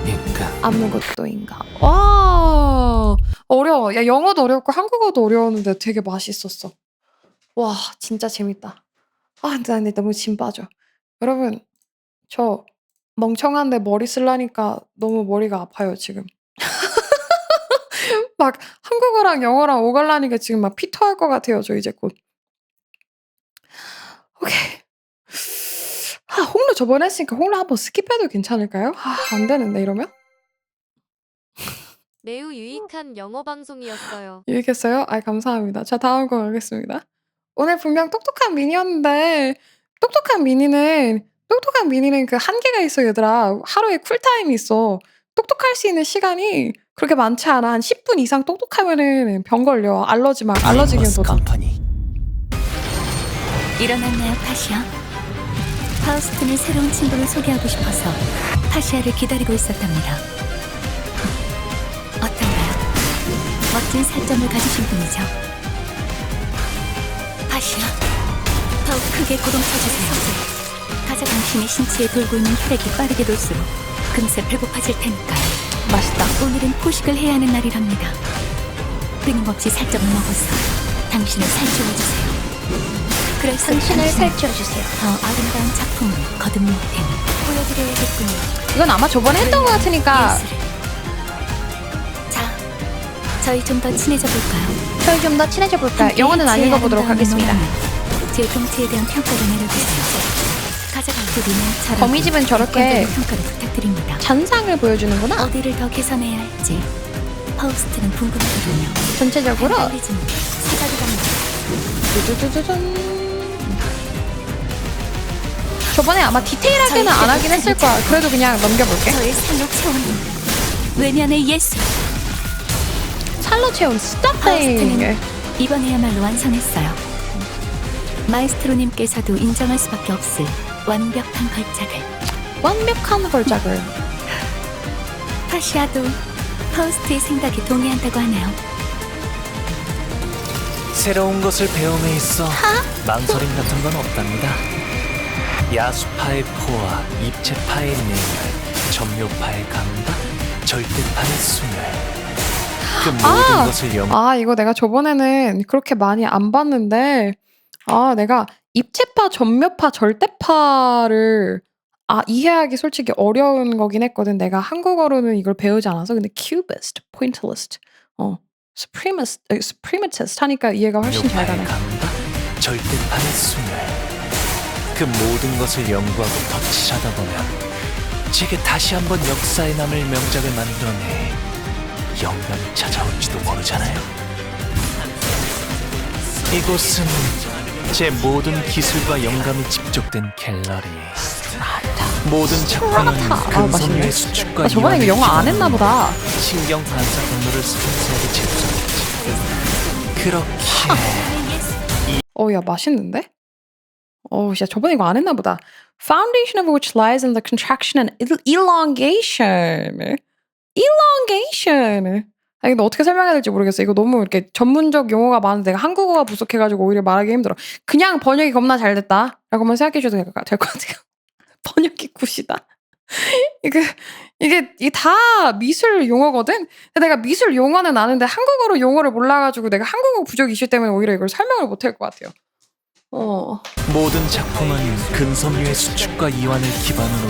인간. 아무것도인가. 와 어려워. 야 영어도 어렵고 한국어도 어려웠는데 되게 맛있었어. 와 진짜 재밌다. 근데 너무 진 빠져. 여러분 저 멍청한데 머리 쓰려니까 너무 머리가 아파요 지금. 막 한국어랑 영어랑 오갈라니까 지금 막 피토할 것 같아요 저 이제 곧. 오케이. 홍로 저번에 했으니까 홍로 한번 스킵해도 괜찮을까요? 안 되는데 이러면? 매우 유익한 영어 방송이었어요. 유익했어요? 감사합니다. 자 다음 거 가겠습니다. 오늘 분명 똑똑한 미니였는데 똑똑한 미니는 그 한계가 있어 얘들아. 하루에 쿨타임이 있어. 똑똑할 수 있는 시간이 그렇게 많지 않아. 한 10분 이상 똑똑하면은 병 걸려. 알러지 기운도다. 컴퍼니. 일어났나요, 파시아? 파우스트는 새로운 친구를 소개하고 싶어서 파시아를 기다리고 있었답니다. 어떤가요? 멋진 살점을 가지신 분이죠. 파시아, 더욱 크게 고동쳐주세요. 가자 당신의 신체에 돌고 있는 혈액이 빠르게 돌수록 금세 배고파질 테니까요. 맛있다. 오늘은 포식을 해야 하는 날이랍니다. 끊임없이 살점을 먹어서 당신을 살찌워주세요. 그래서 당신을 당신은 살찌워주세요. 더 아름다운 작품을 거듭낼 테니 보여드려야겠군요. 이건 아마 저번에 했던 것 같으니까 예술을. 자, 저희 좀 더 친해져 볼까요? 저희 좀 더 친해져 볼까요? 영어는 안 읽어보도록 하겠습니다. 제 동체에 대한 평가를 내려주세요. 가져갈 우리는 저랑 거미집은 저렇게 객관적인 평가를 부탁드립니다. 잔상을 보여주는구나. 어디를 더 개선해야 할지 파우스트는 궁금하거든요. 전체적으로 달리즈는 사다리랍니다. 두두두두둔. 저번에 아마 디테일하게는 안 하긴 했을 거야. 그래도 그냥 넘겨볼게. 저의 산록 체온은 외면의 예술. 살로 채운 스타핑. 파우스트는 이번에야말로 완성했어요. 마에스트로님께서도 인정할 수밖에 없을 완벽한 걸작을. 완벽한 걸작을. 파시아도 파우스트의 생각에 동의한다고 하네요. 새로운 것을 배움에 있어 망설임 같은 건 없답니다. 야수파의 포화, 입체파의 내열, 점묘파의 감각, 절대파의 순열. 그 모든 것을 이거 내가 저번에는 그렇게 많이 안 봤는데 내가 입체파, 점묘파, 절대파를 이해하기 솔직히 어려운 거긴 했거든. 내가 한국어로는 이걸 배우지 않아서. 근데 cubist, pointillist, suprematist 하니까 이해가 훨씬 잘 가네. 감각, 절대파의 순열. 그 모든 것을 연구하고 덧칠하다 보면 제게 다시 한번 역사에 남을 명작을 만들어내 영감이 찾아올지도 모르잖아요. 이곳은 제 모든 기술과 영감이 집적된 갤러리. 모든 작품은 근섬유의 맛있네. 수축과 저번에 이거 영어 안 했나 보다. 신경 반사 경로를 스폰서하게 제조했지. 그렇게 야 맛있는데? 야 저번에 이거 안 했나 보다. Foundation of which lies in the contraction and elongation. elongation. 근데 어떻게 설명해야 될지 모르겠어. 이거 너무 이렇게 전문적 용어가 많은데 내가 한국어가 부족해가지고 오히려 말하기 힘들어. 그냥 번역이 겁나 잘 됐다 라고만 생각해 주셔도 될 것 같아요. 번역이 굿이다. 이게 다 미술 용어거든? 근데 내가 미술 용어는 아는데 한국어로 용어를 몰라가지고 내가 한국어 부족 이슈 때문에 오히려 이걸 설명을 못할 것 같아요. 모든 작품은 근섬유의 수축과 이완을 기반으로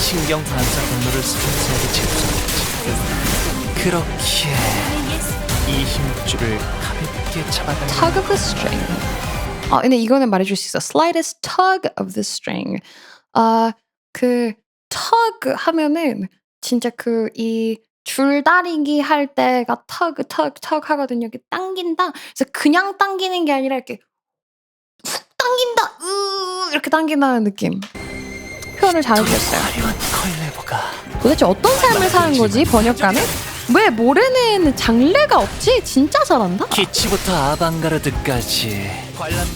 신경 반사 경로를 스폰서하게 제조했지. 그렇게 이 힘줄을 가볍게 잡아당기는 Tug of the string. 근데 이거는 말해줄 수 있어. Slightest tug of the string. 그 tug 하면은 진짜 이 줄다리기 할 때가 턱 하거든요. 이렇게 당긴다. 그래서 그냥 당기는 게 아니라 이렇게 훅 당긴다. 이렇게 당긴다는 느낌. 표현을 잘 해주셨어요. 화려한 컬레버가 도대체 어떤 삶을 사는 거지 번역가는? 왜 모레는 장르가 없지? 진짜 잘한다. 기치부터 아방가르드까지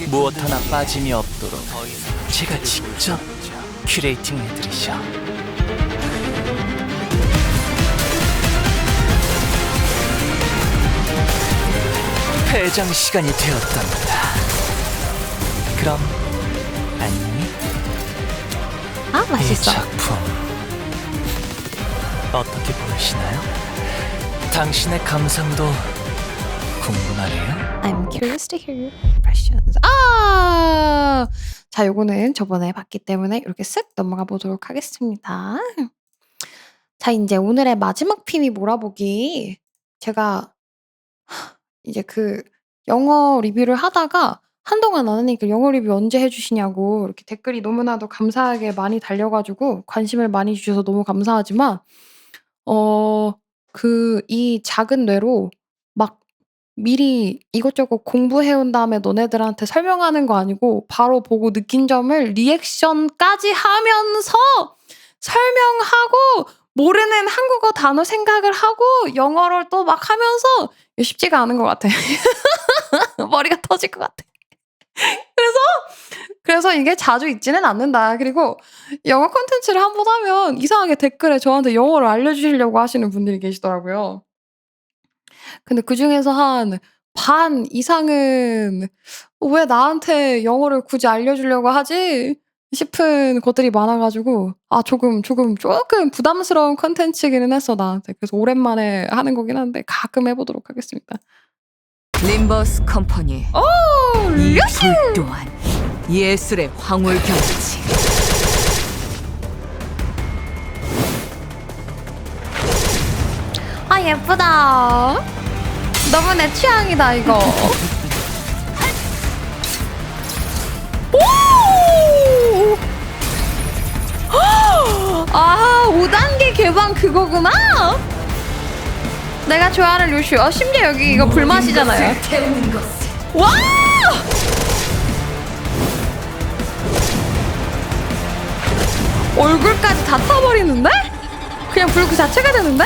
무엇 하나 빠짐이 없도록 제가 직접 큐레이팅 해드리죠. 회장 시간이 되었답니다. 그럼 안녕히. 아 이 맛있어. 작품 어떻게 보이시나요? 당신의 감상도 궁금하네요. I'm curious to hear your impressions. 아! 자, 요거는 저번에 봤기 때문에 이렇게 쓱 넘어가 보도록 하겠습니다. 자, 이제 오늘의 마지막 피미 몰아보기. 제가 이제 그 영어 리뷰를 하다가 한동안 안 하니까 영어 리뷰 언제 해주시냐고 이렇게 댓글이 너무나도 감사하게 많이 달려가지고 관심을 많이 주셔서 너무 감사하지만 이 작은 뇌로 막 미리 이것저것 공부해온 다음에 너네들한테 설명하는 거 아니고 바로 보고 느낀 점을 리액션까지 하면서 설명하고 모르는 한국어 단어 생각을 하고 영어를 또 막 하면서 쉽지가 않은 것 같아. 머리가 터질 것 같아. 그래서 이게 자주 있지는 않는다. 그리고 영어 콘텐츠를 한 번 하면 이상하게 댓글에 저한테 영어를 알려주시려고 하시는 분들이 계시더라고요. 근데 그중에서 한 반 이상은 왜 나한테 영어를 굳이 알려주려고 하지? 싶은 것들이 많아가지고 조금 부담스러운 콘텐츠기는 했어 나한테. 그래서 오랜만에 하는 거긴 한데 가끔 해보도록 하겠습니다. 림버스 컴퍼니 오! 이 류슈! 불 또한 예술의 황홀경치. 아 예쁘다. 너무 내 취향이다 이거. 오! 아 5단계 개방 그거구나. 내가 좋아하는 루슈. 심지어 여기 이거 불맛이잖아요. 와! 얼굴까지 다 타버리는데? 그냥 불 그 자체가 되는데?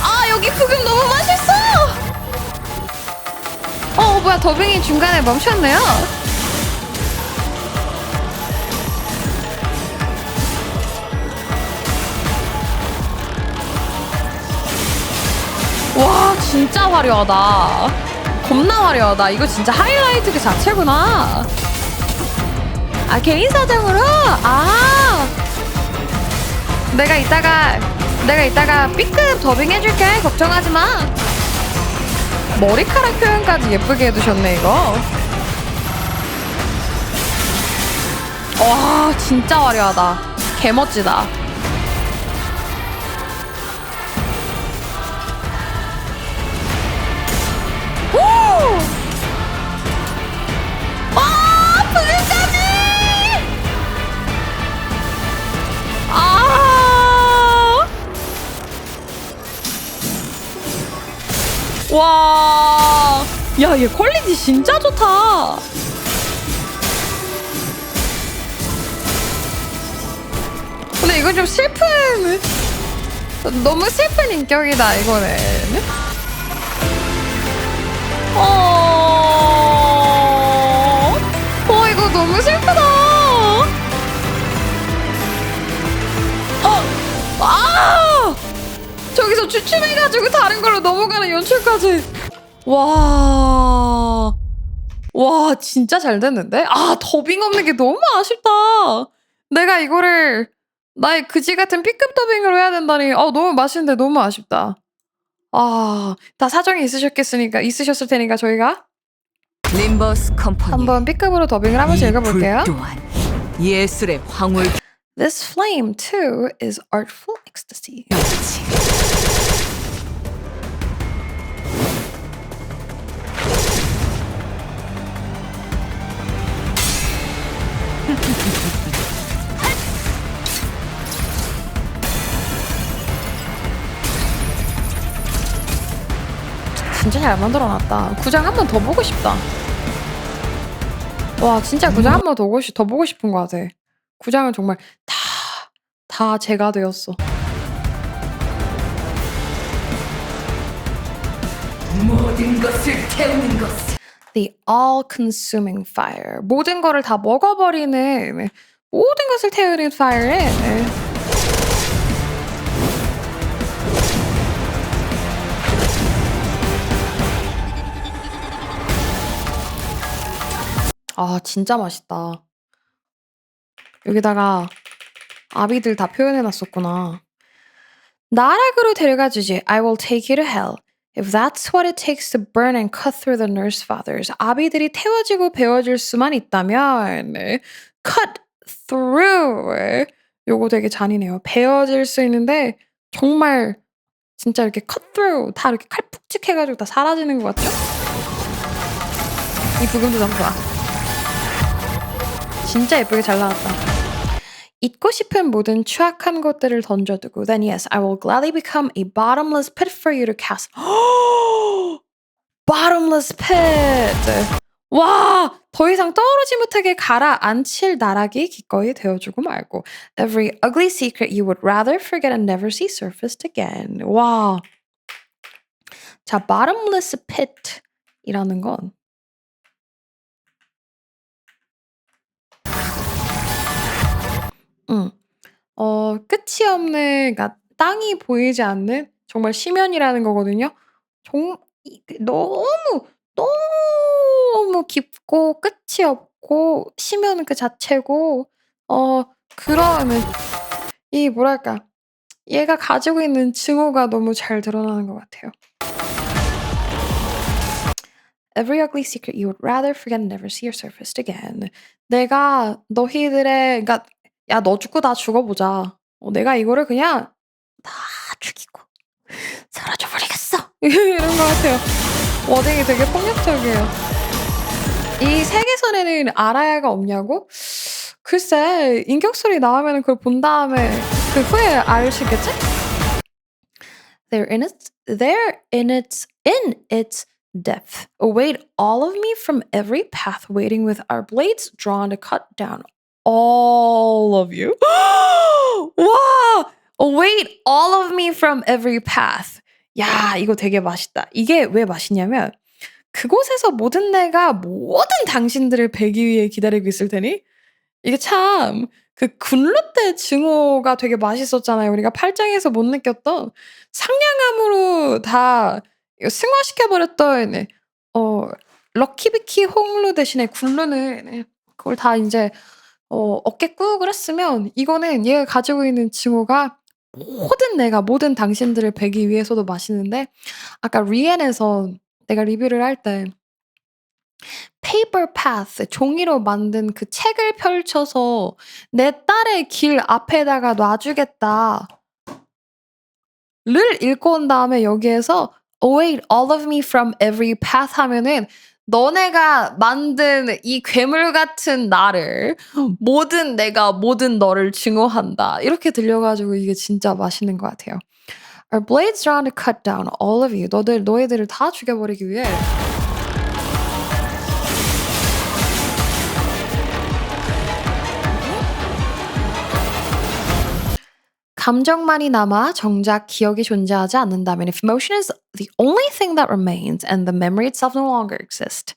아 여기 부금 너무 맛있어! 뭐야 더빙이 중간에 멈췄네요. 와 진짜 화려하다. 겁나 화려하다. 이거 진짜 하이라이트 그 자체구나. 개인 사정으로? 내가 이따가 B급 더빙 해줄게. 걱정하지 마. 머리카락 표현까지 예쁘게 해두셨네 이거. 와 진짜 화려하다. 개멋지다. 오! 불까지! 와, 야, 얘 퀄리티 진짜 좋다. 근데 이거 좀 너무 슬픈 인격이다, 이거는. 이거 너무 슬프다. 저기서 주춤해가지고 다른 걸로 넘어가는 연출까지. 와, 진짜 잘 됐는데? 더빙 없는 게 너무 아쉽다. 내가 이거를 나의 그지 같은 B급 더빙으로 해야 된다니. 너무 맛있는데 너무 아쉽다. 다 사정이 있으셨을 테니까 저희가 림버스 컴퍼니 한번 B급으로 더빙을 하면서 읽어볼게요. 불 또한 예술의 황홀경치. This flame too is artful ecstasy. 진짜 잘 만들어놨다. 9장 한 번 더 보고 싶다. 와 진짜 9장 한 번 더 보고 싶은 것 같아. 9장은 정말 다 제가 되었어. 모든 것을 태우는 것. The all-consuming fire. 모든 거를 다 먹어버리는 모든 것을 태우는 fire에 아 진짜 맛있다. 여기다가 아비들 다 표현해놨었구나. 나락으로 데려가주지. I will take you to hell. If that's what it takes to burn and cut through the nurse fathers. 아비들이 태워지고 베어질 수만 있다면 cut through. 요거 되게 잔인해요. 베어질 수 있는데 정말 진짜 이렇게 cut through 다 이렇게 칼푹찍 해가지고 다 사라지는 것 같죠? 이 부금도 너무 좋아. 진짜 예쁘게 잘 나왔다. 잊고 싶은 모든 추악한 것들을 던져두고 Then yes, I will gladly become a bottomless pit for you to cast. bottomless pit. 와! 더 이상 떠오르지 못하게 가라앉힐 나락이 기꺼이 되어주고 말고 Every ugly secret you would rather forget and never see surfaced again. 와! 자, bottomless pit 이라는 건 끝이 없는, 그러니까 땅이 보이지 않는 정말 심연이라는 거거든요. 너무 깊고 끝이 없고 심연은 그 자체고, 그런 이 뭐랄까, 얘가 가지고 있는 증오가 너무 잘 드러나는 것 같아요. Every ugly secret you would rather forget and never see surfaced again. 내가 너희들의, 그러니까 야, 너 죽고 나 죽어보자. 내가 이거를 그냥 다 죽이고 사라져버리겠어. 이런 것 같아요. 워딩이 되게 폭력적이에요. 이 세계선에는 아라야가 없냐고? 글쎄, 인격소리 나오면 그걸 본 다음에 그 후에 알 수 있겠지? They're in its depth. Await all of me from every path, waiting with our blades drawn to cut down all of you. 와! Await all of me from every path. 야, 이거 되게 맛있다. 이게 왜 맛있냐면 그곳에서 모든 내가 모든 당신들을 베기 위해 기다리고 있을 테니 이게 참 그 군루 때 증오가 되게 맛있었잖아요. 우리가 8장에서 못 느꼈던 상냥함으로 다 승화시켜버렸던 럭키비키 홍루 대신에 군루는 그걸 다 이제 어깨 꾹 했으면 이거는 얘가 가지고 있는 증오가 모든 내가 모든 당신들을 베기 위해서도 맛있는데 아까 리엔에서 내가 리뷰를 할 때 페이퍼 파스 종이로 만든 그 책을 펼쳐서 내 딸의 길 앞에다가 놔주겠다 를 읽고 온 다음에 여기에서 await all of me from every path 하면은 너네가 만든 이 괴물 같은 나를 내가 모든 너를 증오한다 이렇게 들려가지고 이게 진짜 맛있는 것 같아요. Our blades drawn to cut down all of you. 너희들을 다 죽여버리기 위해 감정만이 남아 정작 기억이 존재하지 않는다면 if emotion is the only thing that remains and the memory itself no longer exists.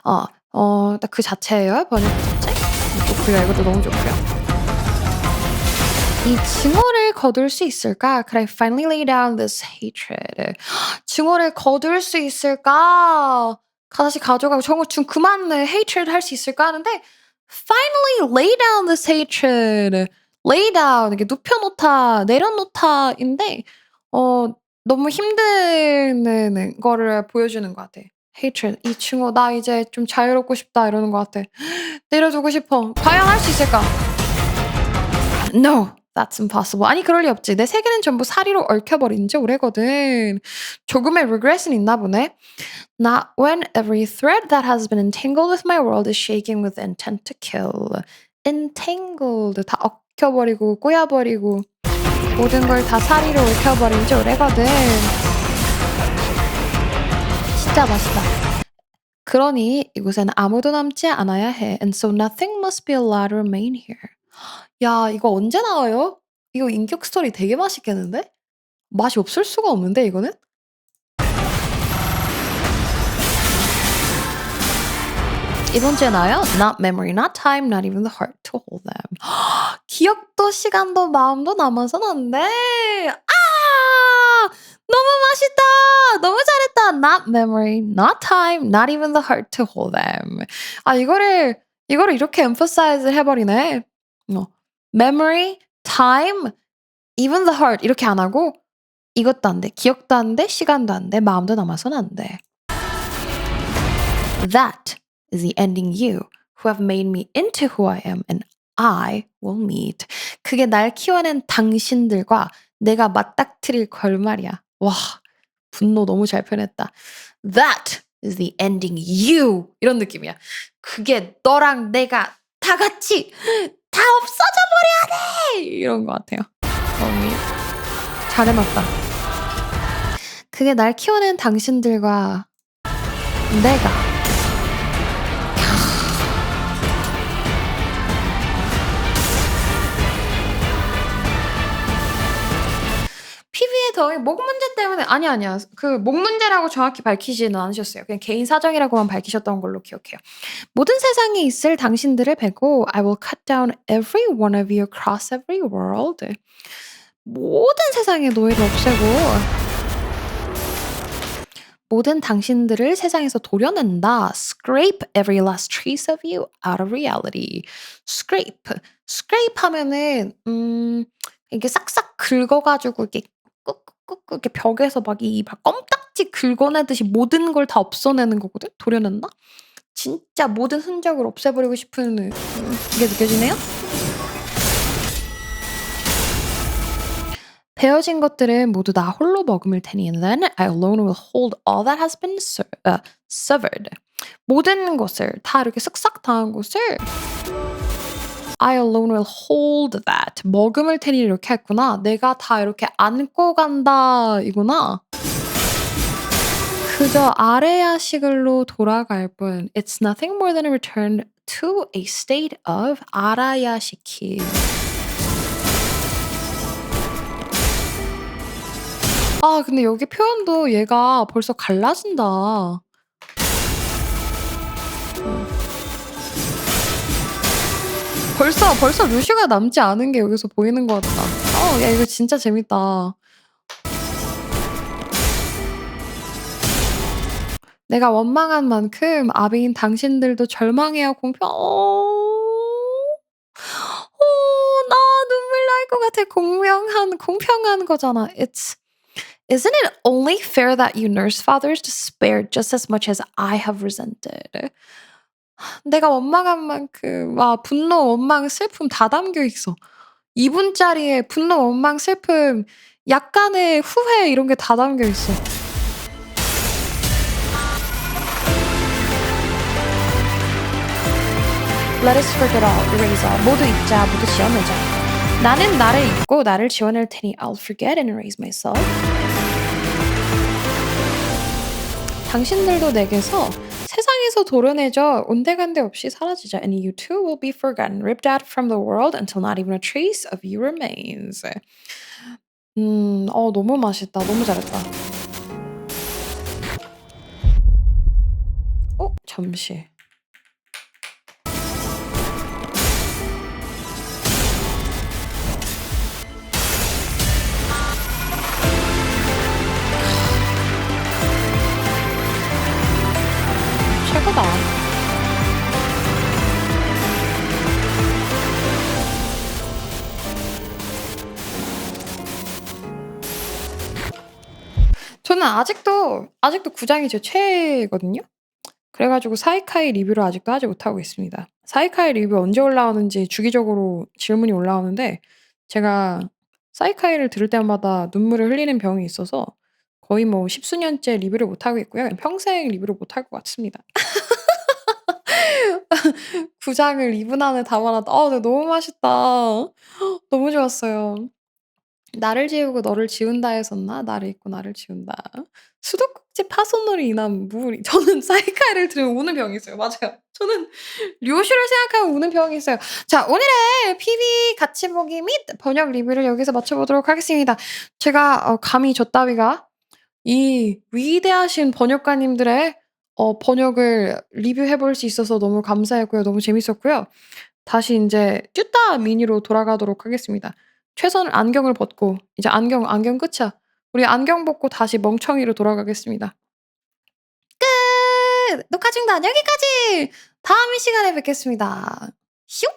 딱 그 자체예요. 번역 자체. 좋고요. 이것도 너무 좋고요. 이 증오를 거둘 수 있을까? Could I finally lay down this hatred? 증오를 거둘 수 있을까? 다시 가져가고 좀 그만 hatred 할 수 있을까 하는데 finally lay down this hatred. lay down, 이게 눕혀놓다, 내려놓다인데 너무 힘든 거를 보여주는 것 같아. hatred, 이 증오, 나 이제 좀 자유롭고 싶다 이러는 것 같아. 내려두고 싶어. 과연 할 수 있을까? No, that's impossible. 아니 그럴 리 없지. 내 세계는 전부 사리로 얽혀버린 지 오래거든. 조금의 regret은 있나 보네. Not when every thread that has been entangled with my world is shaking with intent to kill. entangled, 다 얽혀버리고 꼬여버리고 모든 걸 다 사리로 얽혀버린 지 오래거든. 진짜 맛있다. 그러니 이곳엔 아무도 남지 않아야 해. And so nothing must be allowed to remain here. 야, 이거 언제 나와요? 이거 인격 스토리 되게 맛있겠는데? 맛이 없을 수가 없는데 이거는? 이번 주에 나와요. Not memory, not time, not even the heart to hold them. 기억도 시간도 마음도 남아선 안 돼. 아! 너무 맛있다. 너무 잘했다. Not memory, not time, not even the heart to hold them. 아, 이거를 이렇게 emphasize 해버리네. memory, time, even the heart 이렇게 안 하고 이것도 안 돼. 기억도 안 돼. 시간도 안 돼. 마음도 남아선 안 돼. That is the ending you who have made me into who I am and I will meet. 그게 날 키워낸 당신들과 내가 맞닥뜨릴 걸말이야. 와, 분노 너무 잘 표현했다. That is the ending you. 이런 느낌이야. 그게 너랑 내가 다 같이 다 없어져 버려야 돼. 이런 것 같아요. 잘 해놨다. 그게 날 키워낸 당신들과 내가 PB의 덕에 목 문제 때문에 아니야. 그 목 문제라고 정확히 밝히지는 않으셨어요. 그냥 개인 사정이라고만 밝히셨던 걸로 기억해요. 모든 세상에 있을 당신들을 베고 I will cut down every one of you across every world. 모든 세상의 노예를 없애고 모든 당신들을 세상에서 도려낸다. Scrape every last trace of you out of reality. Scrape 하면은 이게 싹싹 긁어가지고 이렇게 꾹꾹꾹 이렇게 벽에서 막 껌딱지 긁어내듯이 모든 걸 다 없애내는 거거든. 도려낸다. 진짜 모든 흔적을 없애버리고 싶은 게 느껴지네요. 베어진 것들은 모두 나 홀로 머금을 테니 and then I alone will hold all that has been severed. 모든 것을 다 이렇게 쓱싹 당한 것을 I alone will hold that. 머금을 테니 이렇게 했구나. 내가 다 이렇게 안고 간다 이구나. 그저 아레야식으로 돌아갈 뿐. It's nothing more than a return to a state of 아라야시키. 아, 근데 여기 표현도 얘가 벌써 갈라진다. 벌써 루시가 남지 않은 게 여기서 보이는 것 같다. 야, 이거 진짜 재밌다. 내가 원망한 만큼 아비인 당신들도 절망해야 나 눈물 날 것 같아. 공평한 거잖아. Isn't it only fair that you nurse father's despair just as much as I have resented? 내가 원망한 만큼 분노, 원망, 슬픔 다 담겨 있어. 2분짜리에 분노, 원망, 슬픔, 약간의 후회 이런 게 다 담겨 있어. Let us forget all, erase all. 모두 잊자, 모두 지워내자. 나는 나를 잊고 나를 지워낼 테니 I'll forget and erase myself. 당신들도 내게서 세상에서 도려내져 온데간데 없이 사라지자. And you too will be forgotten, ripped out from the world until not even a trace of you remains. 너무 맛있다. 너무 잘했다. 잠시. 최고다. 저는 아직도 9장이 제 최애거든요. 그래가지고 사이카이 리뷰를 아직도 하지 못하고 있습니다. 사이카이 리뷰 언제 올라오는지 주기적으로 질문이 올라오는데 제가 사이카이를 들을 때마다 눈물을 흘리는 병이 있어서 거의 뭐 십수년째 리뷰를 못하고 있고요. 평생 리뷰를 못할 것 같습니다. 9장을 2분 안에 담아놨다. 근데 너무 맛있다. 너무 좋았어요. 나를 지우고 너를 지운다 했었나? 나를 잊고 나를 지운다. 수도꼭지 삭제 파손으로 인한 무리. 저는 사이카이를 들으면 우는 병이 있어요. 맞아요. 저는 료슈를 생각하면 우는 병이 있어요. 자, 오늘의 PV 같이 보기 및 번역 리뷰를 여기서 마쳐보도록 하겠습니다. 제가 감히 저 따위가 이 위대하신 번역가님들의 번역을 리뷰해 볼 수 있어서 너무 감사했고요. 너무 재밌었고요. 다시 인제 튜따 미니로 돌아가도록 하겠습니다. 최선을 안경을 벗고 이제 안경 끝이야. 우리 안경 벗고 다시 멍청이로 돌아가겠습니다. 끝! 녹화 중단 여기까지! 다음 이 시간에 뵙겠습니다. 슝!